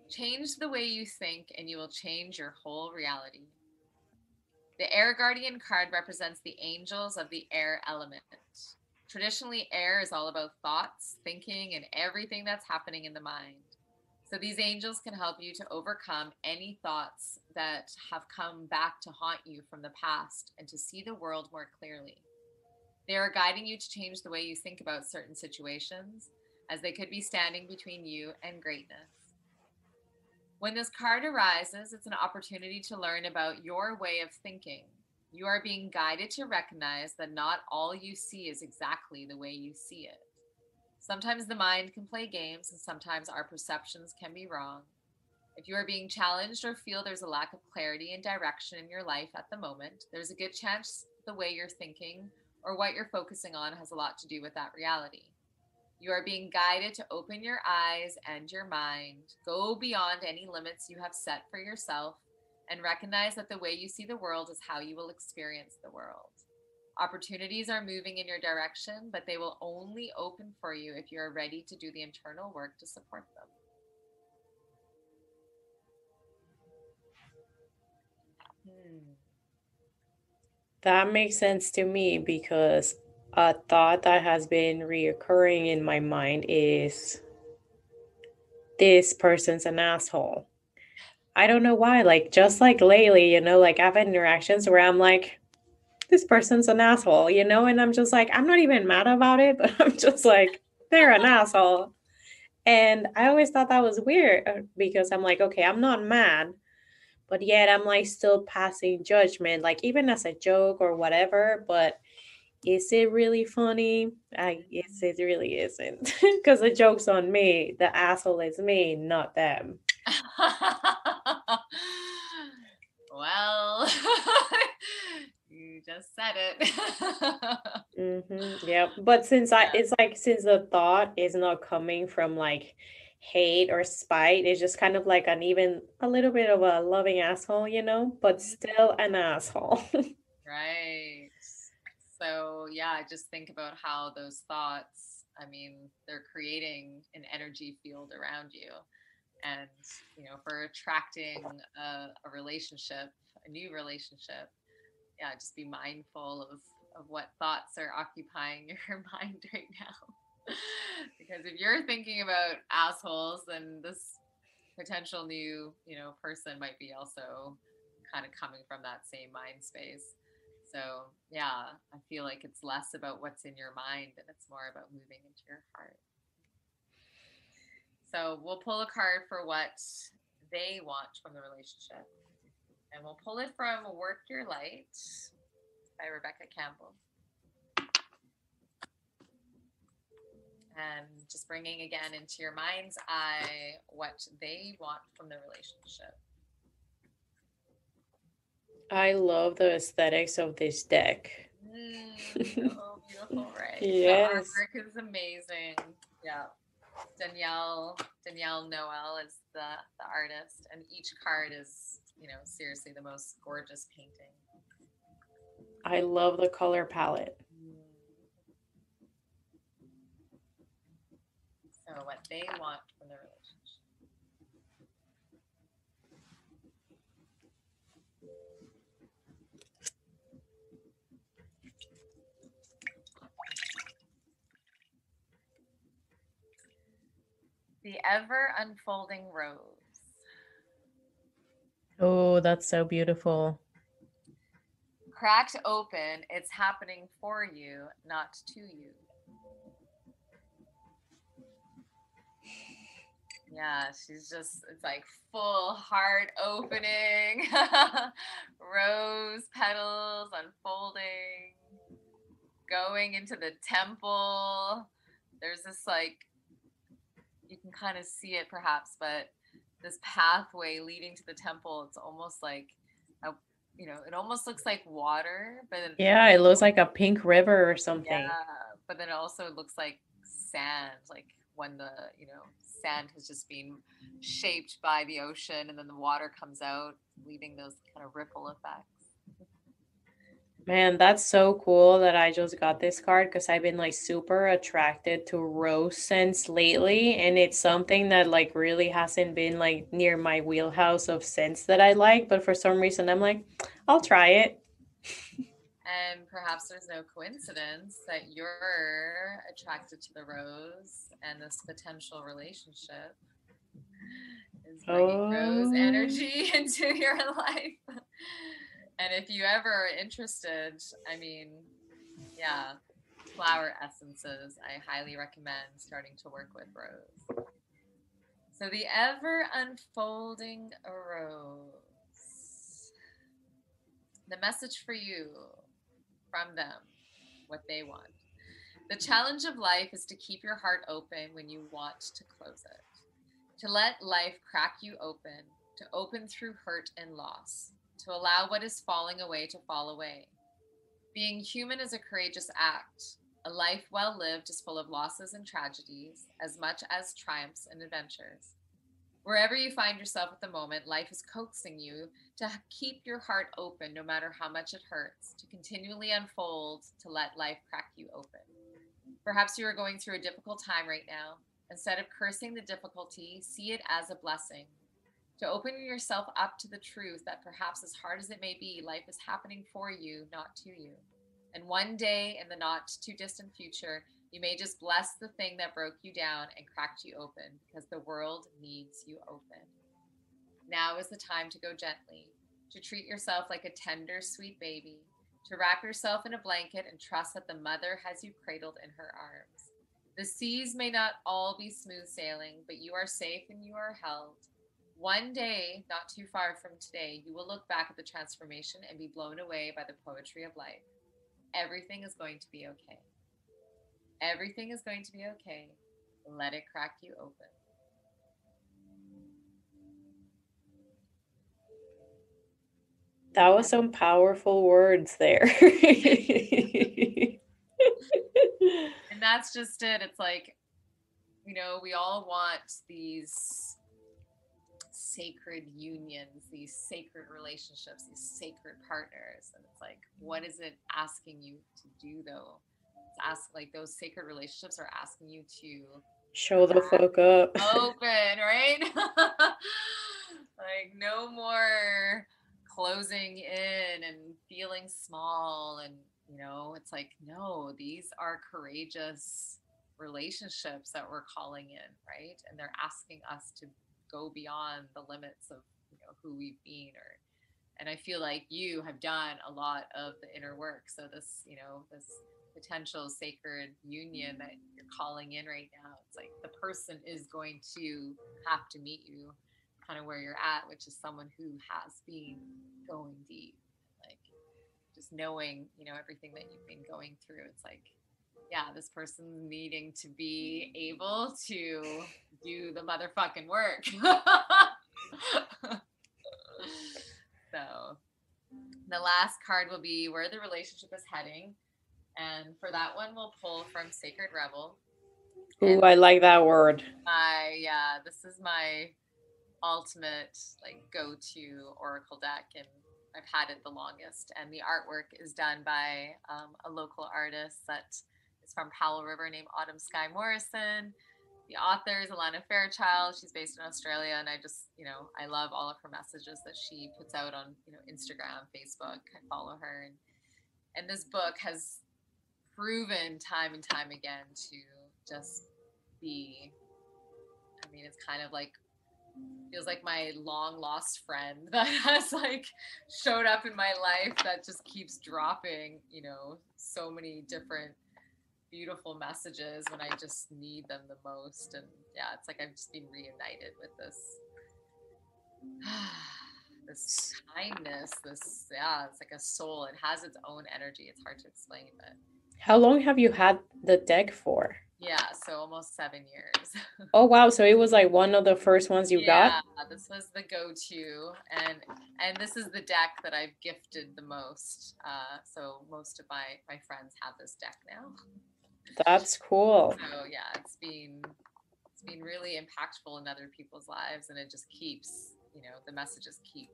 Change the way you think and you will change your whole reality. The Air Guardian card represents the angels of the air element. Traditionally, air is all about thoughts, thinking, and everything that's happening in the mind. So these angels can help you to overcome any thoughts that have come back to haunt you from the past and to see the world more clearly. They are guiding you to change the way you think about certain situations, as they could be standing between you and greatness. When this card arises, it's an opportunity to learn about your way of thinking. You are being guided to recognize that not all you see is exactly the way you see it. Sometimes the mind can play games, and sometimes our perceptions can be wrong. If you are being challenged or feel there's a lack of clarity and direction in your life at the moment, there's a good chance the way you're thinking or what you're focusing on has a lot to do with that reality. You are being guided to open your eyes and your mind, go beyond any limits you have set for yourself, and recognize that the way you see the world is how you will experience the world. Opportunities are moving in your direction, but they will only open for you if you are ready to do the internal work to support them. That makes sense to me because a thought that has been reoccurring in my mind is this person's an asshole. I don't know why. Like, just like lately, like I've had interactions where I'm like, this person's an asshole, and I'm just like, I'm not even mad about it, but I'm just like, they're an asshole. And I always thought that was weird because I'm like, okay, I'm not mad, but yet I'm like still passing judgment, like even as a joke or whatever. But is it really funny? I guess it really isn't because the joke's on me. The asshole is me, not them. Well, you just said it. Yeah, but Yeah. it's like since the thought is not coming from like hate or spite, it's just kind of like a little bit of a loving asshole, but still an asshole. Right. So, yeah, just think about how those thoughts, I mean, they're creating an energy field around you. And, for attracting a relationship, a new relationship, yeah, just be mindful of what thoughts are occupying your mind right now. Because if you're thinking about assholes, then this potential new, person might be also kind of coming from that same mind space. So, yeah, I feel like it's less about what's in your mind and it's more about moving into your heart. So, we'll pull a card for what they want from the relationship. And we'll pull it from Work Your Light by Rebecca Campbell. And just bringing again into your mind's eye what they want from the relationship. I love the aesthetics of this deck. So beautiful, right? Yes. The artwork is amazing. Yeah. Danielle Noel is the artist, and each card is, seriously the most gorgeous painting. I love the color palette. So what they want from the relationship. The ever unfolding rose. Oh, that's so beautiful. Cracked open, it's happening for you, not to you. Yeah, it's like full heart opening, rose petals unfolding, going into the temple. There's this like, you can kind of see it perhaps, but this pathway leading to the temple, it's almost like it almost looks like water, but yeah, it looks like a pink river or something. Yeah, but then it also looks like sand, like when the sand has just been shaped by the ocean, and then the water comes out, leaving those kind of ripple effects. Man, that's so cool that I just got this card because I've been like super attracted to rose scents lately. And it's something that like really hasn't been like near my wheelhouse of scents that I like. But for some reason, I'm like, I'll try it. And perhaps there's no coincidence that you're attracted to the rose and this potential relationship. is bringing rose Oh. energy into your life. And if you ever are interested, I mean, yeah, flower essences, I highly recommend starting to work with rose. So the ever unfolding rose. The message for you from them, what they want. The challenge of life is to keep your heart open when you want to close it, to let life crack you open, to open through hurt and loss, to allow what is falling away to fall away. Being human is a courageous act. A life well lived is full of losses and tragedies, as much as triumphs and adventures. Wherever you find yourself at the moment, life is coaxing you to keep your heart open no matter how much it hurts, to continually unfold, to let life crack you open. Perhaps you are going through a difficult time right now. Instead of cursing the difficulty, see it as a blessing. To open yourself up to the truth that perhaps as hard as it may be, life is happening for you, not to you. And one day in the not too distant future, you may just bless the thing that broke you down and cracked you open, because the world needs you open. Now is the time to go gently, to treat yourself like a tender, sweet baby, to wrap yourself in a blanket and trust that the mother has you cradled in her arms. The seas may not all be smooth sailing, but you are safe and you are held. One day, not too far from today, you will look back at the transformation and be blown away by the poetry of life. Everything is going to be okay. Everything is going to be okay. Let it crack you open. That was some powerful words there. And that's just it. It's like, you know, we all want these sacred unions, these sacred relationships, these sacred partners. And it's like, what is it asking you to do though? It's like those sacred relationships are asking you to show the fuck up. Open, right? Like no more closing in and feeling small. And, you know, it's like, no, these are courageous relationships that we're calling in, right? And they're asking us to go beyond the limits of, you know, who we've been. And I feel like you have done a lot of the inner work. So this, you know, this potential sacred union that you're calling in right now, it's like the person is going to have to meet you kind of where you're at, which is someone who has been going deep, like just knowing, you know, everything that you've been going through. It's like, yeah, this person needing to be able to do the motherfucking work. So the last card will be where the relationship is heading. And for that one, we'll pull from Sacred Rebel. Ooh, I like that word. This is my ultimate like go-to oracle deck, and I've had it the longest. And the artwork is done by a local artist that is from Powell River named Autumn Sky Morrison. The author is Alana Fairchild. She's based in Australia, and I just, you know, I love all of her messages that she puts out on, you know, Instagram, Facebook. I follow her, and this book has proven time and time again to just be, I mean, it's kind of like, feels like my long lost friend that has like showed up in my life that just keeps dropping, you know, so many different beautiful messages when I just need them the most. And yeah, it's like I've just been reunited with this this kindness, this, yeah, it's like a soul. It has its own energy. It's hard to explain, but how long have you had the deck for? Yeah, so almost 7 years. Oh wow, so it was like one of the first ones you got? Yeah, this was the go-to, and this is the deck that I've gifted the most. So most of my friends have this deck now. That's cool. So yeah, it's been really impactful in other people's lives, and it just keeps, you know, the messages keep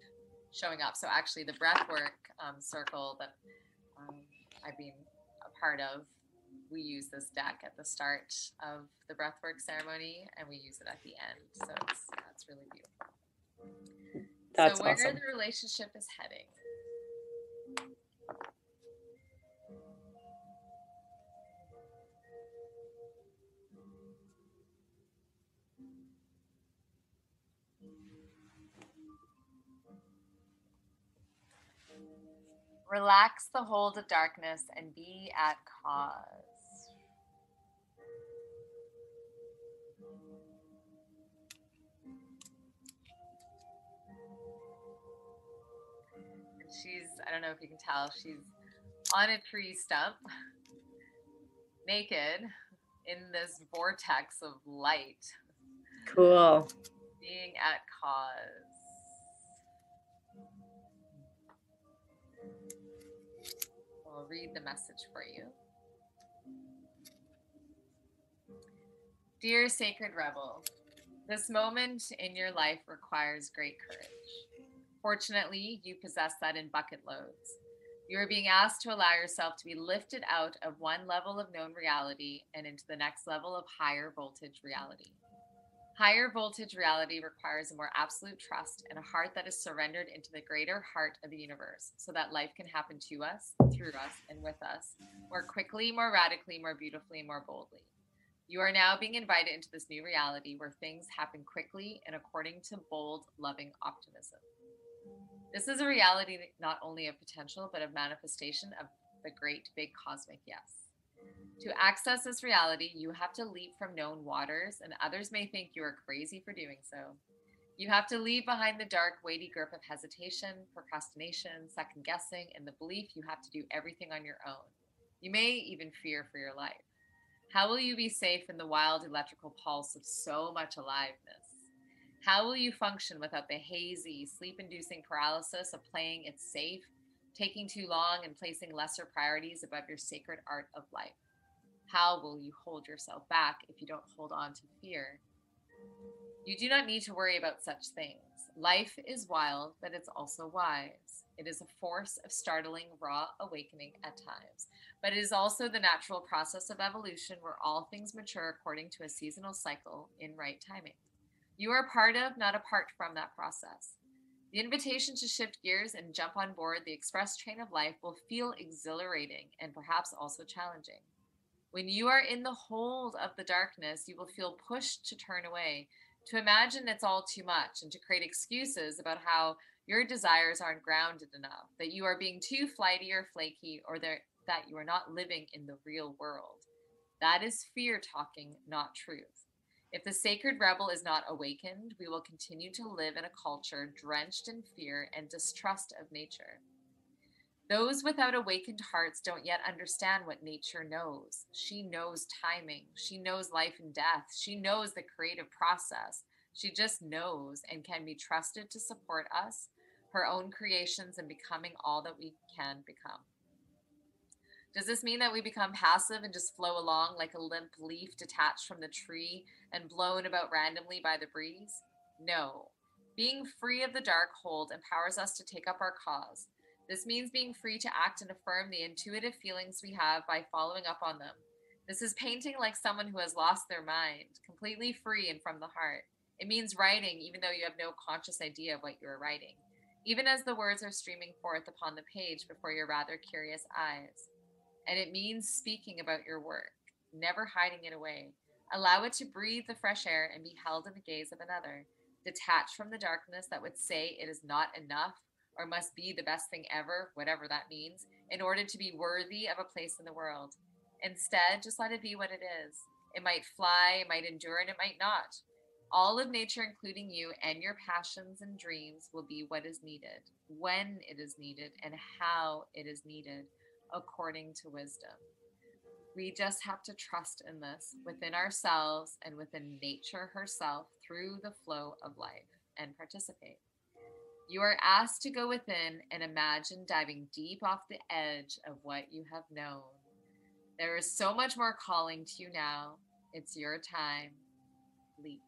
showing up. So actually, the breathwork circle that I've been a part of, we use this deck at the start of the breathwork ceremony, and we use it at the end. So it's really beautiful. That's so where awesome. the relationship is heading. Relax the hold of darkness and be at cause. And I don't know if you can tell, she's on a tree stump, naked, in this vortex of light. Cool. Being at cause. I'll read the message for you. Dear Sacred Rebel, this moment in your life requires great courage. Fortunately, you possess that in bucket loads. You are being asked to allow yourself to be lifted out of one level of known reality and into the next level of higher voltage reality. Higher voltage reality requires a more absolute trust and a heart that is surrendered into the greater heart of the universe so that life can happen to us, through us, and with us more quickly, more radically, more beautifully, more boldly. You are now being invited into this new reality where things happen quickly and according to bold, loving optimism. This is a reality not only of potential, but of manifestation of the great big cosmic yes. To access this reality, you have to leap from known waters, and others may think you are crazy for doing so. You have to leave behind the dark, weighty grip of hesitation, procrastination, second guessing, and the belief you have to do everything on your own. You may even fear for your life. How will you be safe in the wild electrical pulse of so much aliveness? How will you function without the hazy, sleep-inducing paralysis of playing it safe, taking too long, and placing lesser priorities above your sacred art of life? How will you hold yourself back if you don't hold on to fear? You do not need to worry about such things. Life is wild, but it's also wise. It is a force of startling, raw awakening at times, but it is also the natural process of evolution where all things mature according to a seasonal cycle in right timing. You are part of, not apart from, that process. The invitation to shift gears and jump on board the express train of life will feel exhilarating and perhaps also challenging. When you are in the hold of the darkness, you will feel pushed to turn away, to imagine it's all too much, and to create excuses about how your desires aren't grounded enough, that you are being too flighty or flaky, or that you are not living in the real world. That is fear talking, not truth. If the sacred rebel is not awakened, we will continue to live in a culture drenched in fear and distrust of nature. Those without awakened hearts don't yet understand what nature knows. She knows timing. She knows life and death. She knows the creative process. She just knows and can be trusted to support us, her own creations, and becoming all that we can become. Does this mean that we become passive and just flow along like a limp leaf detached from the tree and blown about randomly by the breeze? No. Being free of the dark hold empowers us to take up our cause. This means being free to act and affirm the intuitive feelings we have by following up on them. This is painting like someone who has lost their mind, completely free and from the heart. It means writing even though you have no conscious idea of what you are writing, even as the words are streaming forth upon the page before your rather curious eyes. And it means speaking about your work, never hiding it away. Allow it to breathe the fresh air and be held in the gaze of another, detached from the darkness that would say it is not enough or must be the best thing ever, whatever that means, in order to be worthy of a place in the world. Instead, just let it be what it is. It might fly, it might endure, and it might not. All of nature, including you and your passions and dreams, will be what is needed, when it is needed, and how it is needed, according to wisdom. We just have to trust in this within ourselves and within nature herself through the flow of life and participate. You are asked to go within and imagine diving deep off the edge of what you have known. There is so much more calling to you now. It's your time. Leap.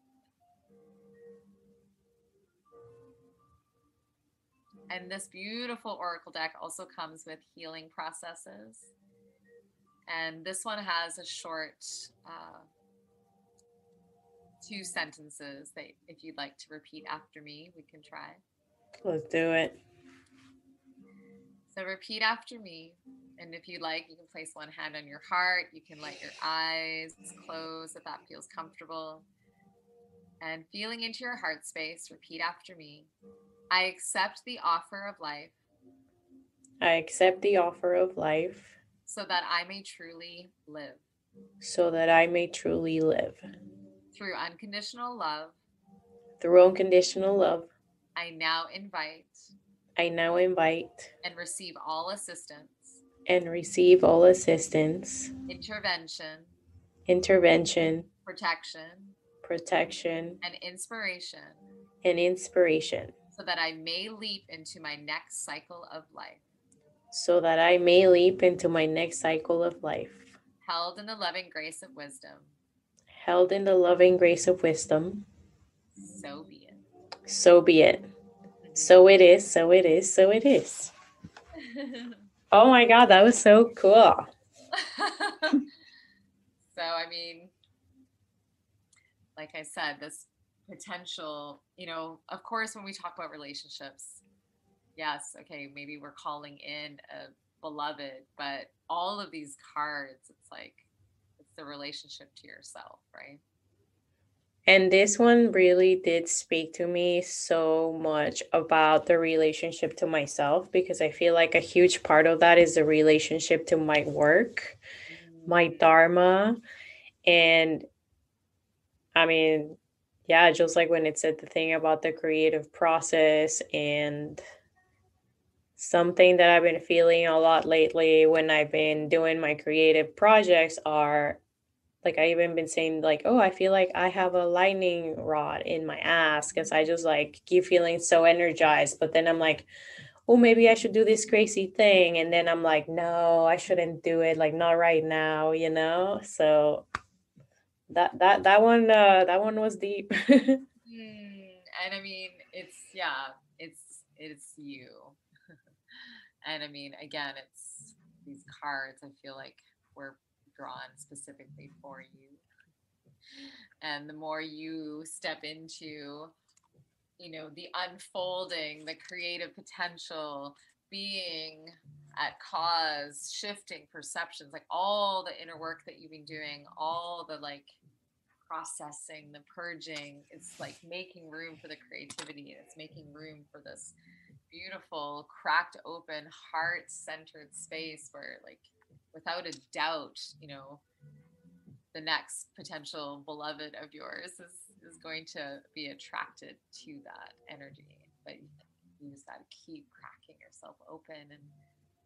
And this beautiful oracle deck also comes with healing processes. And this one has a short 2 sentences that if you'd like to repeat after me, we can try. Let's do it. So repeat after me. And if you'd like, you can place one hand on your heart. You can let your eyes close if that feels comfortable. And feeling into your heart space, repeat after me. I accept the offer of life. I accept the offer of life so that I may truly live. so that I may truly live. Through unconditional love, Through unconditional love, I now invite I now invite and receive all assistance, and receive all assistance, intervention, intervention, protection, protection, and inspiration and inspiration, so that I may leap into my next cycle of life, so that I may leap into my next cycle of life, held in the loving grace of wisdom. held in the loving grace of wisdom. So be it. So be it. So it is, so it is, so it is. Oh my God, that was so cool. So, I mean, like I said, this potential, of course, when we talk about relationships, yes, okay, maybe we're calling in a beloved, but all of these cards, it's like, it's the relationship to yourself, right? And this one really did speak to me so much about the relationship to myself, because I feel like a huge part of that is the relationship to my work, my dharma. And I mean, yeah, just like when it said the thing about the creative process, and something that I've been feeling a lot lately when I've been doing my creative projects are like, I even been saying like, oh, I feel like I have a lightning rod in my ass because I just like keep feeling so energized. But then I'm like, oh, maybe I should do this crazy thing. And then I'm like, no, I shouldn't do it. Like, not right now, you know? So that one was deep. And I mean, it's you. And I mean, again, it's these cards. I feel like were drawn specifically for you. And the more you step into, the unfolding, the creative potential, being at cause, shifting perceptions, like all the inner work that you've been doing, all the like processing, the purging, it's like making room for the creativity. It's making room for this beautiful, cracked open, heart centered space where, like, without a doubt, the next potential beloved of yours is going to be attracted to that energy. But you just got to keep cracking yourself open.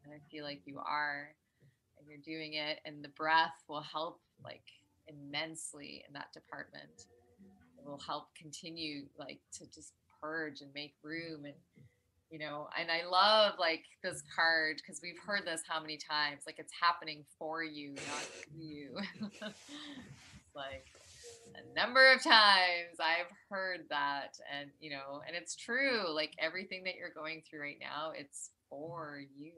And I feel like you are, and you're doing it. And the breath will help, like, immensely in that department. It will help continue, like, to just purge and make room. And I love, like, this card because we've heard this how many times, like, it's happening for you, not you. It's like a number of times I've heard that, and it's true. Like, everything that you're going through right now, it's for you,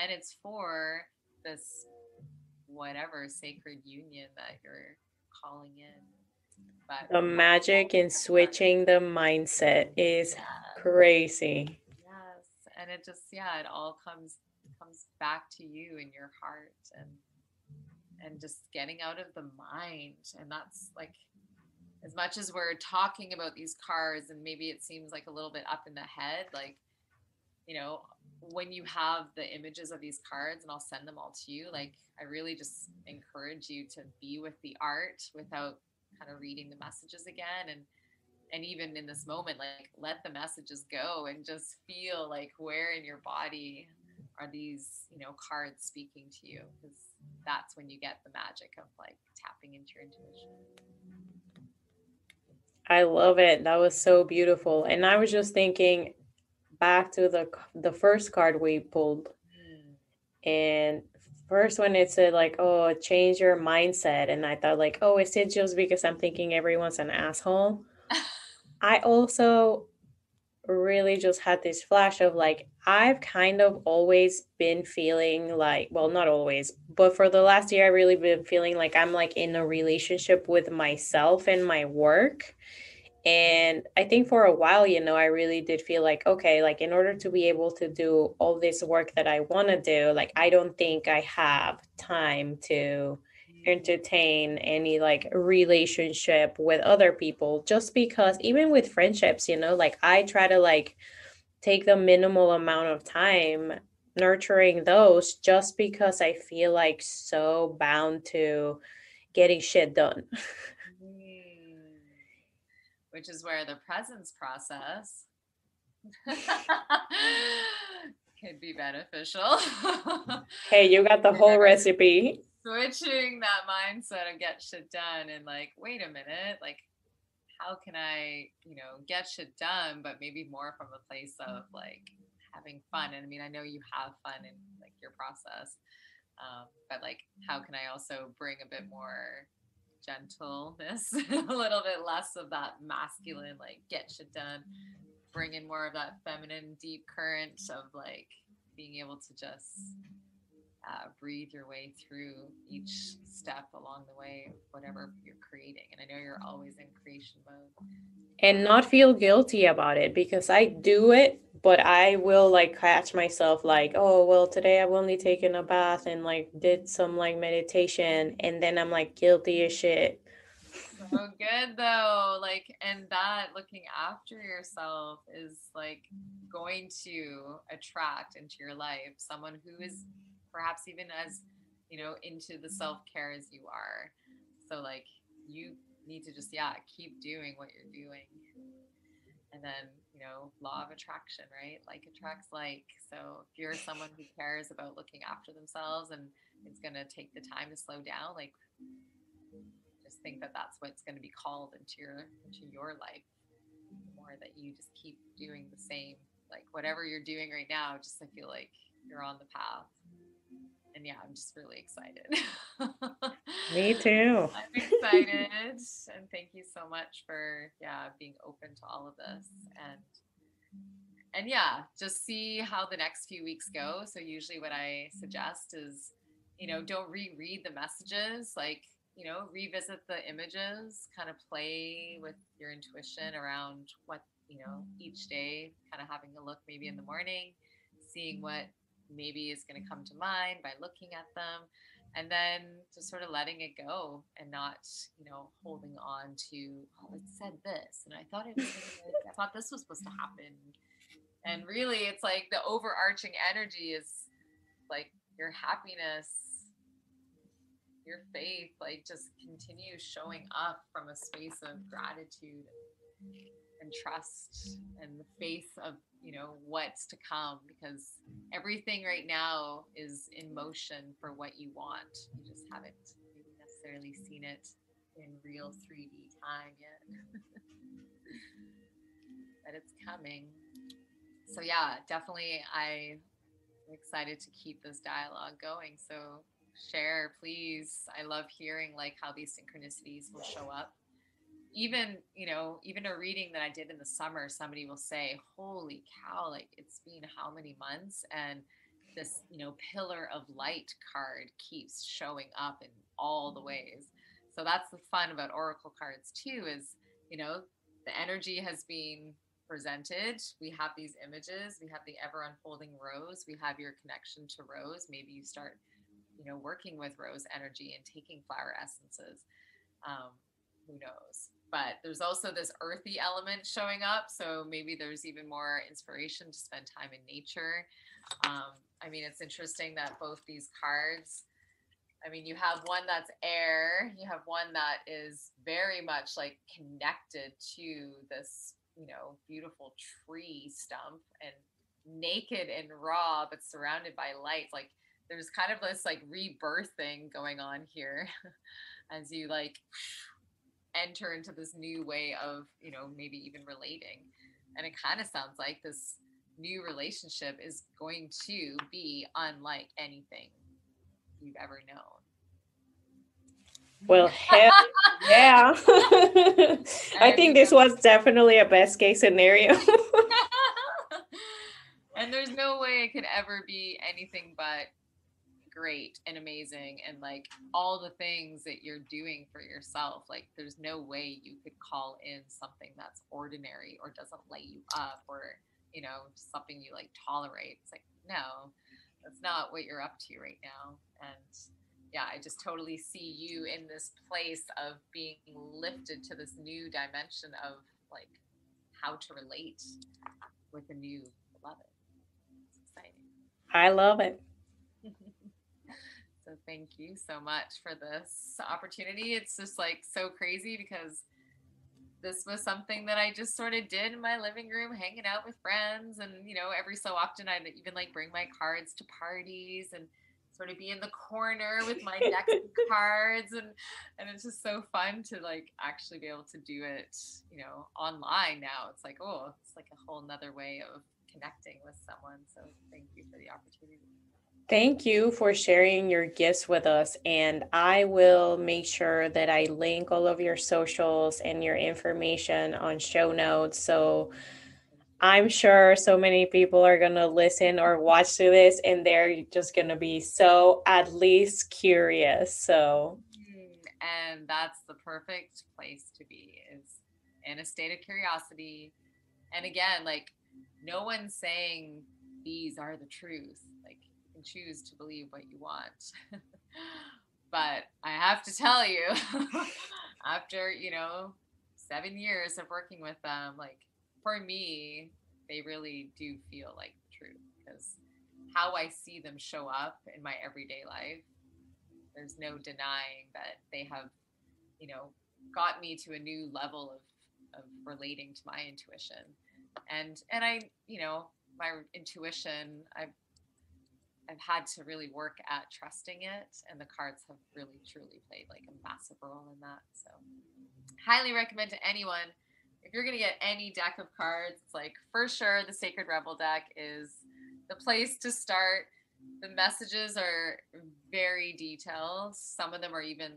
and it's for this whatever sacred union that you're calling in. But The magic in switching the mindset is crazy. yes, and it just, yeah, it all comes back to you in your heart, and just getting out of the mind. And that's like, as much as we're talking about these cards and maybe it seems like a little bit up in the head, like, when you have the images of these cards, and I'll send them all to you, like, I really just encourage you to be with the art without kind of reading the messages again. And even in this moment, like, let the messages go and just feel like, where in your body are these, cards speaking to you? Because that's when you get the magic of, like, tapping into your intuition. I love it. That was so beautiful. And I was just thinking back to the first card we pulled. And first when it said like, oh, change your mindset, and I thought like, oh, is it just because I'm thinking everyone's an asshole? I also really just had this flash of like, I've kind of always been feeling like, well, not always, but for the last year I really been feeling like I'm like in a relationship with myself and my work. And I think for a while, I really did feel like, okay, like in order to be able to do all this work that I want to do, like I don't think I have time to entertain any like relationship with other people, just because even with friendships, like I try to like take the minimal amount of time nurturing those just because I feel like so bound to getting shit done. Mm. Which is where the presence process could be beneficial. Hey, you got the whole recipe. Switching that mindset of get shit done and like, wait a minute, like, how can I, get shit done, but maybe more from a place of like having fun. And I mean, I know you have fun in like your process, but like, how can I also bring a bit more gentleness, a little bit less of that masculine, like get shit done, bring in more of that feminine deep current of like being able to just breathe your way through each step along the way of whatever you're creating. And I know you're always in creation mode. And not feel guilty about it, because I do it, but I will like catch myself like, oh, well, today I've only taken a bath and like did some like meditation, and then I'm like guilty as shit. So good though. Like, and that looking after yourself is like going to attract into your life someone who is perhaps even as, into the self-care as you are. So like you need to just, yeah, keep doing what you're doing. And then, law of attraction, right? Like attracts like. So if you're someone who cares about looking after themselves and is going to take the time to slow down, like just think that that's what's going to be called into your life. The more that you just keep doing the same, like whatever you're doing right now, just I feel like you're on the path. And yeah, I'm just really excited. Me too. I'm excited, and thank you so much for being open to all of this. And yeah, just see how the next few weeks go. So usually what I suggest is, don't reread the messages, like, revisit the images, kind of play with your intuition around what, each day, kind of having a look maybe in the morning, seeing what maybe is going to come to mind by looking at them, and then just sort of letting it go and not, holding on to, oh, it said this, and I thought it was I thought this was supposed to happen. And really, it's like the overarching energy is like your happiness, your faith, like just continue showing up from a space of gratitude and trust and the faith of, what's to come, because everything right now is in motion for what you want. You just haven't maybe necessarily seen it in real 3D time yet, but it's coming. So yeah, definitely I'm excited to keep this dialogue going. So share, please. I love hearing like how these synchronicities will show up. Even, even a reading that I did in the summer, somebody will say, holy cow, like it's been how many months? And this, pillar of light card keeps showing up in all the ways. So that's the fun about oracle cards too, is, the energy has been presented. We have these images, we have the ever unfolding rose, we have your connection to rose. Maybe you start, working with rose energy and taking flower essences. Who knows? But there's also this earthy element showing up. So maybe there's even more inspiration to spend time in nature. I mean, it's interesting that both these cards, I mean, you have one that's air, you have one that is very much like connected to this, beautiful tree stump and naked and raw, but surrounded by light. Like there's kind of this like rebirth thing going on here as you like enter into this new way of, maybe even relating. And it kind of sounds like this new relationship is going to be unlike anything you've ever known. Well, hell yeah. I think this was definitely a best case scenario. And there's no way it could ever be anything but great and amazing, and like all the things that you're doing for yourself, like there's no way you could call in something that's ordinary or doesn't light you up, or something you like tolerate. It's like, no, that's not what you're up to right now. And yeah, I just totally see you in this place of being lifted to this new dimension of like how to relate with a new beloved. It's exciting. I love it. So thank you so much for this opportunity. It's just like so crazy because this was something that I just sort of did in my living room, hanging out with friends. And, every so often I'd even like bring my cards to parties and sort of be in the corner with my decks of cards. And it's just so fun to like actually be able to do it, online now. It's like, oh, it's like a whole nother way of connecting with someone. So thank you for the opportunity. Thank you for sharing your gifts with us. And I will make sure that I link all of your socials and your information on show notes. So I'm sure so many people are going to listen or watch to this and they're just going to be so at least curious. So, And that's the perfect place to be, is in a state of curiosity. And again, like, no one's saying these are the truth. Like, you can choose to believe what you want. But I have to tell you, after, 7 years of working with them, like, for me, they really do feel like the truth, because how I see them show up in my everyday life, there's no denying that they have, got me to a new level of relating to my intuition. And I, my intuition, I've had to really work at trusting it, and the cards have really truly played like a massive role in that. So highly recommend to anyone, if you're going to get any deck of cards, it's like, for sure the Sacred Rebel deck is the place to start. The messages are very detailed. Some of them are even,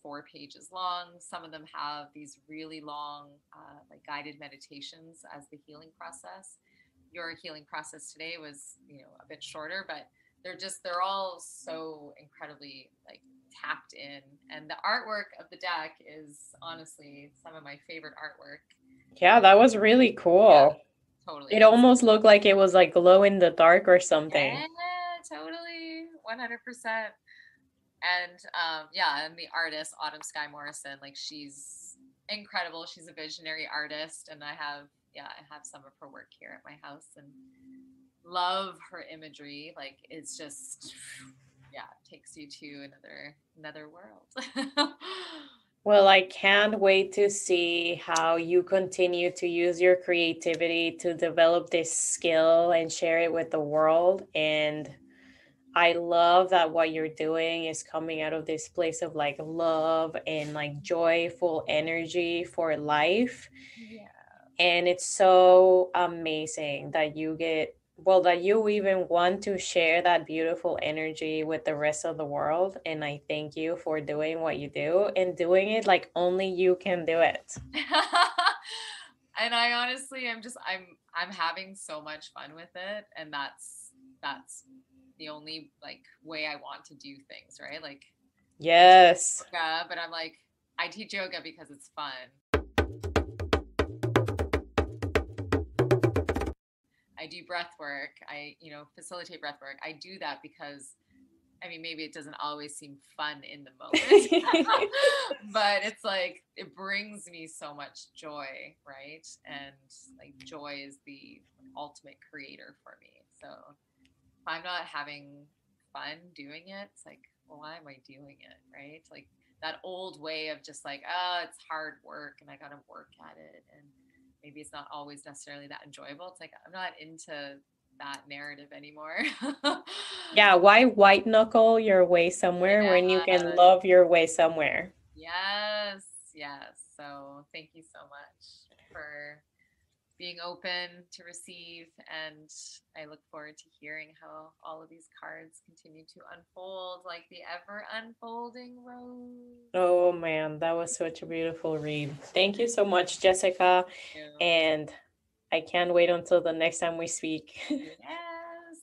4 pages long. Some of them have these really long, like guided meditations as the healing process. Your healing process today was, a bit shorter, but they're all so incredibly like tapped in. And the artwork of the deck is honestly some of my favorite artwork. yeah, that was really cool. Yeah, totally. It almost looked like it was like glow in the dark or something. Yeah, totally. 100%. And yeah, and the artist, Autumn Sky Morrison, like, she's incredible. She's a visionary artist. And I have some of her work here at my house and love her imagery. Like, it's just, yeah, takes you to another world. Well, I can't wait to see how you continue to use your creativity to develop this skill and share it with the world. And I love that what you're doing is coming out of this place of like love and like joyful energy for life. Yeah. And it's so amazing that that you even want to share that beautiful energy with the rest of the world. And I thank you for doing what you do and doing it like only you can do it. And I honestly, I'm having so much fun with it. And that's the only like way I want to do things, right? Like, Yes. yoga, but I'm like, I teach yoga because it's fun. I do breath work. I, facilitate breath work. I do that because, I mean, maybe it doesn't always seem fun in the moment, but it's like, it brings me so much joy, right? And like, joy is the ultimate creator for me. So if I'm not having fun doing it, it's like, well, why am I doing it, right? Like, that old way of just like, oh, it's hard work and I got to work at it. And maybe it's not always necessarily that enjoyable. It's like, I'm not into that narrative anymore. Yeah, why white knuckle your way somewhere when you can love your way somewhere? Yes, yes. So thank you so much for being open to receive, and I look forward to hearing how all of these cards continue to unfold like the ever unfolding rose. Oh man, that was such a beautiful read. Thank you so much, Jessica. And I can't wait until the next time we speak. Yes,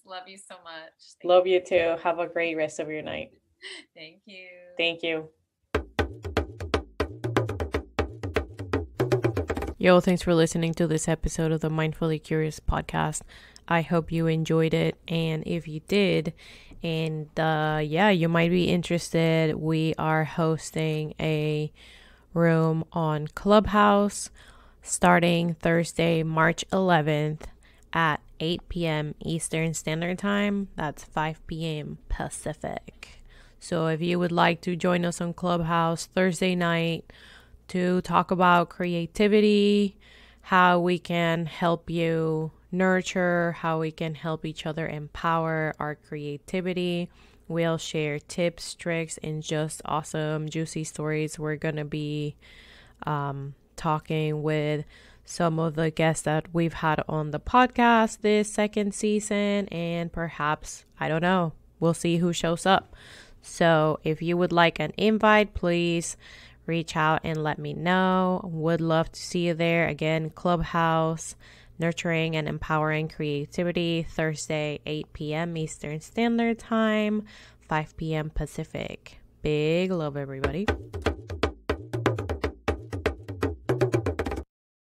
love you so much. Love you too. Have a great rest of your night. Thank you. Thank you. Yo, thanks for listening to this episode of the Mindfully Curious podcast. I hope you enjoyed it. And if you did, and you might be interested, we are hosting a room on Clubhouse starting Thursday, March 11th at 8 p.m. Eastern Standard Time. That's 5 p.m. Pacific. So if you would like to join us on Clubhouse Thursday night to talk about creativity, how we can help you nurture, how we can help each other empower our creativity. We'll share tips, tricks, and just awesome, juicy stories. We're going to be talking with some of the guests that we've had on the podcast this second season, and perhaps, I don't know, we'll see who shows up. So if you would like an invite, please reach out and let me know. Would love to see you there. Again, Clubhouse, Nurturing and Empowering Creativity, Thursday, 8 p.m. Eastern Standard Time, 5 p.m. Pacific. Big love, everybody.